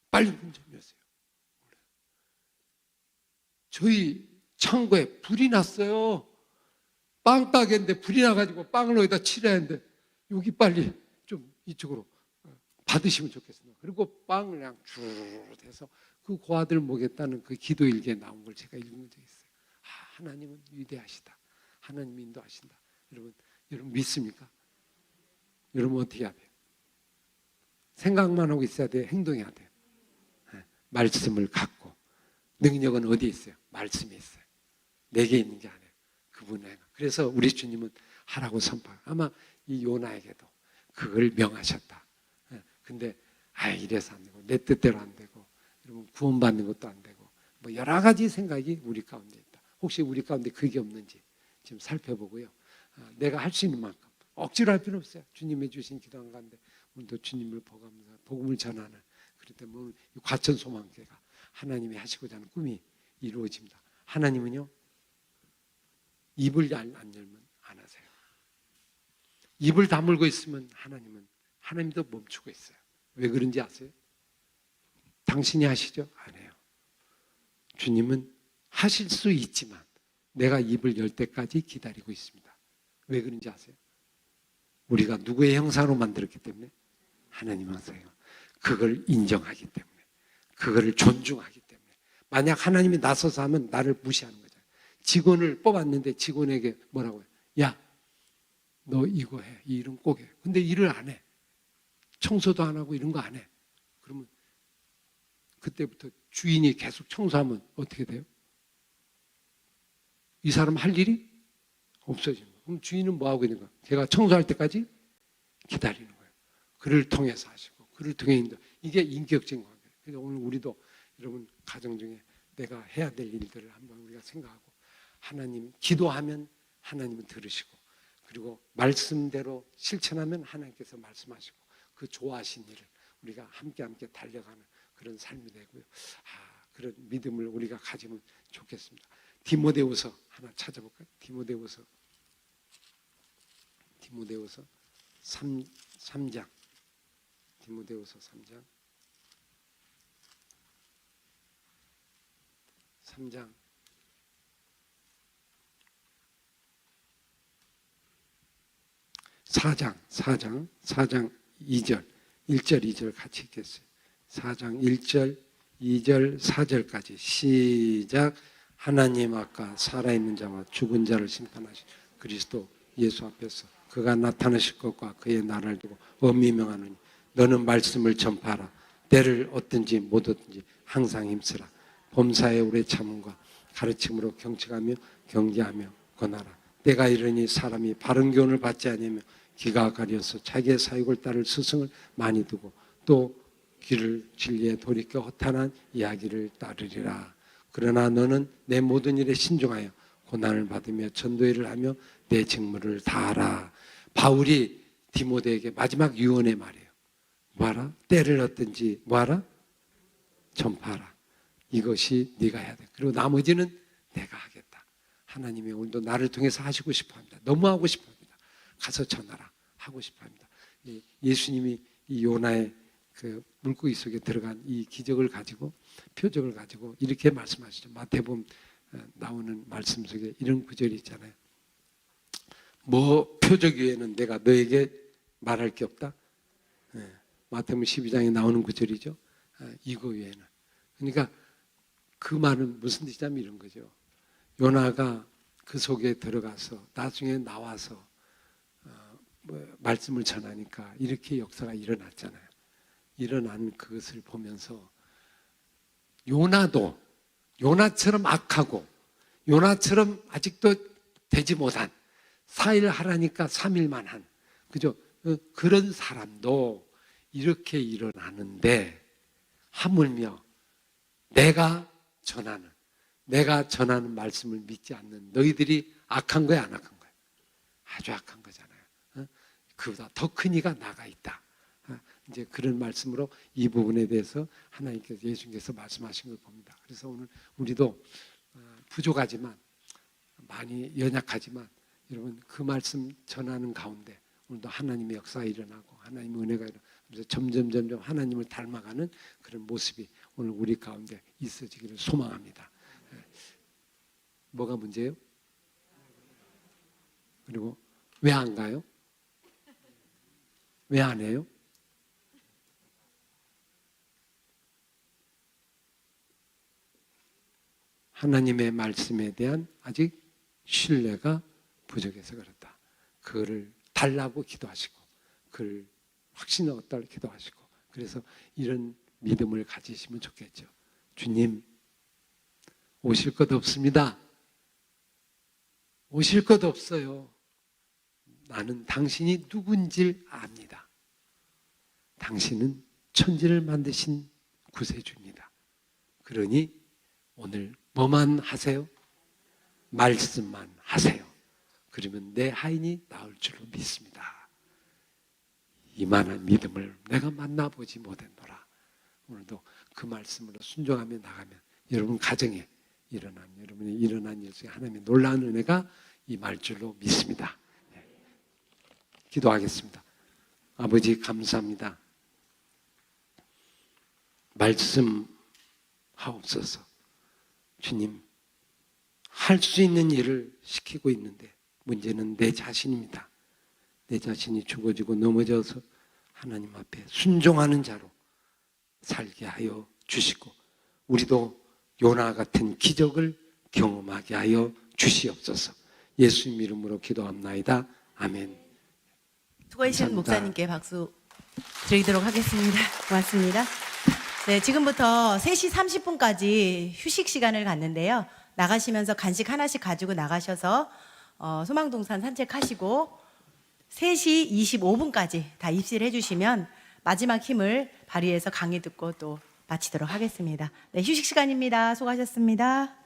빨리 문 좀 여세요. 저희 창고에 불이 났어요. 빵 가게인데 불이 나가지고 빵을 어디다 칠해야 하는데 여기 빨리 좀 이쪽으로 받으시면 좋겠습니다. 그리고 빵을 그냥 쭉 해서 그 고아들 먹였다는 그 기도 일기에 나온 걸 제가 읽은 적이 있어요. 하나님은 위대하시다. 하나님 인도하신다. 여러분 믿습니까? 여러분 어떻게 해야 돼요? 생각만 하고 있어야 돼요? 행동해야 돼요? 말씀을 갖고 능력은 어디에 있어요? 말씀에 있어요. 내게 있는 게 아니에요. 그분에. 그래서 우리 주님은 하라고 선포해요. 아마 이 요나에게도 그걸 명하셨다. 근데 이래서 안 되고 내 뜻대로 안 되고 여러분 구원받는 것도 안 되고 뭐 여러 가지 생각이 우리 가운데 있다. 혹시 우리 가운데 그게 없는지 지금 살펴보고요. 내가 할 수 있는 만큼 억지로 할 필요 없어요. 주님이 주신 기도한 가운데 오늘도 주님을 보면서 복음을 전하는 그럴 때 오늘 과천소망교회가 하나님이 하시고자 하는 꿈이 이루어집니다. 하나님은요 입을 안 열면 안 하세요. 입을 다물고 있으면 하나님도 멈추고 있어요. 왜 그런지 아세요? 당신이 하시죠? 안 해요. 주님은 하실 수 있지만 내가 입을 열 때까지 기다리고 있습니다. 왜 그런지 아세요? 우리가 누구의 형상으로 만들었기 때문에 하나님 형상이에요. 그걸 인정하기 때문에 그거를 존중하기 때문에 만약 하나님이 나서서 하면 나를 무시하는 거잖아요. 직원을 뽑았는데 직원에게 뭐라고 해요? 야, 너 이거 해. 이 일은 꼭 해. 근데 일을 안 해. 청소도 안 하고 이런 거 안 해. 그러면 그때부터 주인이 계속 청소하면 어떻게 돼요? 이 사람 할 일이 없어지는 거예요. 그럼 주인은 뭐 하고 있는 거예요? 제가 청소할 때까지 기다리는 거예요. 그를 통해서 하시고 그를 통해 인도. 이게 인격적인 관계예요. 그래서 오늘 우리도 여러분 가정 중에 내가 해야 될 일들을 한번 우리가 생각하고 하나님 기도하면 하나님은 들으시고 그리고 말씀대로 실천하면 하나님께서 말씀하시고 그 좋아하신 일을 우리가 함께 달려가는 그런 삶이 되고요. 그런 믿음을 우리가 가지면 좋겠습니다. 디모데후서 하나 찾아볼까요? 디모데후서 3장. 디모데후서 3장 4장 2절 1절 2절 같이 읽겠어요. 4장 1절 2절 4절까지 시작. 하나님 아까 살아있는 자와 죽은 자를 심판하신 그리스도 예수 앞에서 그가 나타나실 것과 그의 나라를 두고 엄히 명하노니 너는 말씀을 전파하라. 때를 얻든지 못 얻든지 항상 힘쓰라. 범사에 오래 참음과 가르침으로 경책하며 경계하며 권하라. 때가 이르니 사람이 바른 교훈을 받지 아니하며 귀가 가려서 자기의 사육을 따를 스승을 많이 두고 또 귀를 진리에 돌이켜 허탄한 이야기를 따르리라. 그러나 너는 내 모든 일에 신중하여 고난을 받으며 전도의 일을 하며 내 직무를 다하라. 바울이 디모데에게 마지막 유언의 말이에요. 뭐하라? 때를 얻든지 뭐하라? 전파하라. 이것이 네가 해야 돼. 그리고 나머지는 내가 하겠다. 하나님이 오늘도 나를 통해서 하시고 싶어 합니다. 너무 하고 싶어 합니다. 가서 전하라. 하고 싶어 합니다. 예수님이 이 요나의 그 물고기 속에 들어간 이 기적을 가지고 표적을 가지고 이렇게 말씀하시죠. 마태복음 나오는 말씀 속에 이런 구절이 있잖아요. 뭐 표적 외에는 내가 너에게 말할 게 없다. 마태복음 12장에 나오는 구절이죠. 이거 외에는. 그러니까 그 말은 무슨 뜻이냐면 이런 거죠. 요나가 그 속에 들어가서 나중에 나와서 말씀을 전하니까 이렇게 역사가 일어났잖아요. 일어난 그것을 보면서 요나도 요나처럼 악하고 요나처럼 아직도 되지 못한 4일 하라니까 3일만 한 그죠? 그런 사람도 이렇게 일어나는데 하물며 내가 전하는 말씀을 믿지 않는 너희들이 악한 거야 안 악한 거야? 아주 악한 거잖아요. 그보다 더 큰 이가 나가 있다. 이제 그런 말씀으로 이 부분에 대해서 하나님께서 예수님께서 말씀하신 걸 봅니다. 그래서 오늘 우리도 부족하지만 많이 연약하지만 여러분 그 말씀 전하는 가운데 오늘도 하나님의 역사가 일어나고 하나님의 은혜가 일어나면서 점점 하나님을 닮아가는 그런 모습이 오늘 우리 가운데 있어지기를 소망합니다. 뭐가 문제예요? 그리고 왜 안 가요? 왜 안 해요? 하나님의 말씀에 대한 아직 신뢰가 부족해서 그렇다. 그거를 달라고 기도하시고 그걸 확신을 얻달라고 기도하시고 그래서 이런 믿음을 가지시면 좋겠죠. 주님 오실 것 없습니다. 오실 것 없어요. 나는 당신이 누군지 압니다. 당신은 천지를 만드신 구세주입니다. 그러니 오늘 뭐만 하세요? 말씀만 하세요. 그러면 내 하인이 나을 줄로 믿습니다. 이만한 믿음을 내가 만나보지 못했노라. 오늘도 그 말씀으로 순종하며 나가면 여러분 가정에 여러분이 일어난 일 중에 하나님의 놀라운 은혜가 임할 줄로 믿습니다. 기도하겠습니다. 아버지 감사합니다. 말씀하옵소서. 주님, 할 수 있는 일을 시키고 있는데 문제는 내 자신입니다. 내 자신이 죽어지고 넘어져서 하나님 앞에 순종하는 자로 살게 하여 주시고 우리도 요나 같은 기적을 경험하게 하여 주시옵소서. 예수님 이름으로 기도합나이다. 아멘. 수고하신 감사합니다. 목사님께 박수 드리도록 하겠습니다. 고맙습니다. 네, 지금부터 3시 30분까지 휴식 시간을 갖는데요. 나가시면서 간식 하나씩 가지고 나가셔서 소망동산 산책하시고 3시 25분까지 다 입실해 주시면 마지막 힘을 발휘해서 강의 듣고 또 마치도록 하겠습니다. 네, 휴식 시간입니다. 수고하셨습니다.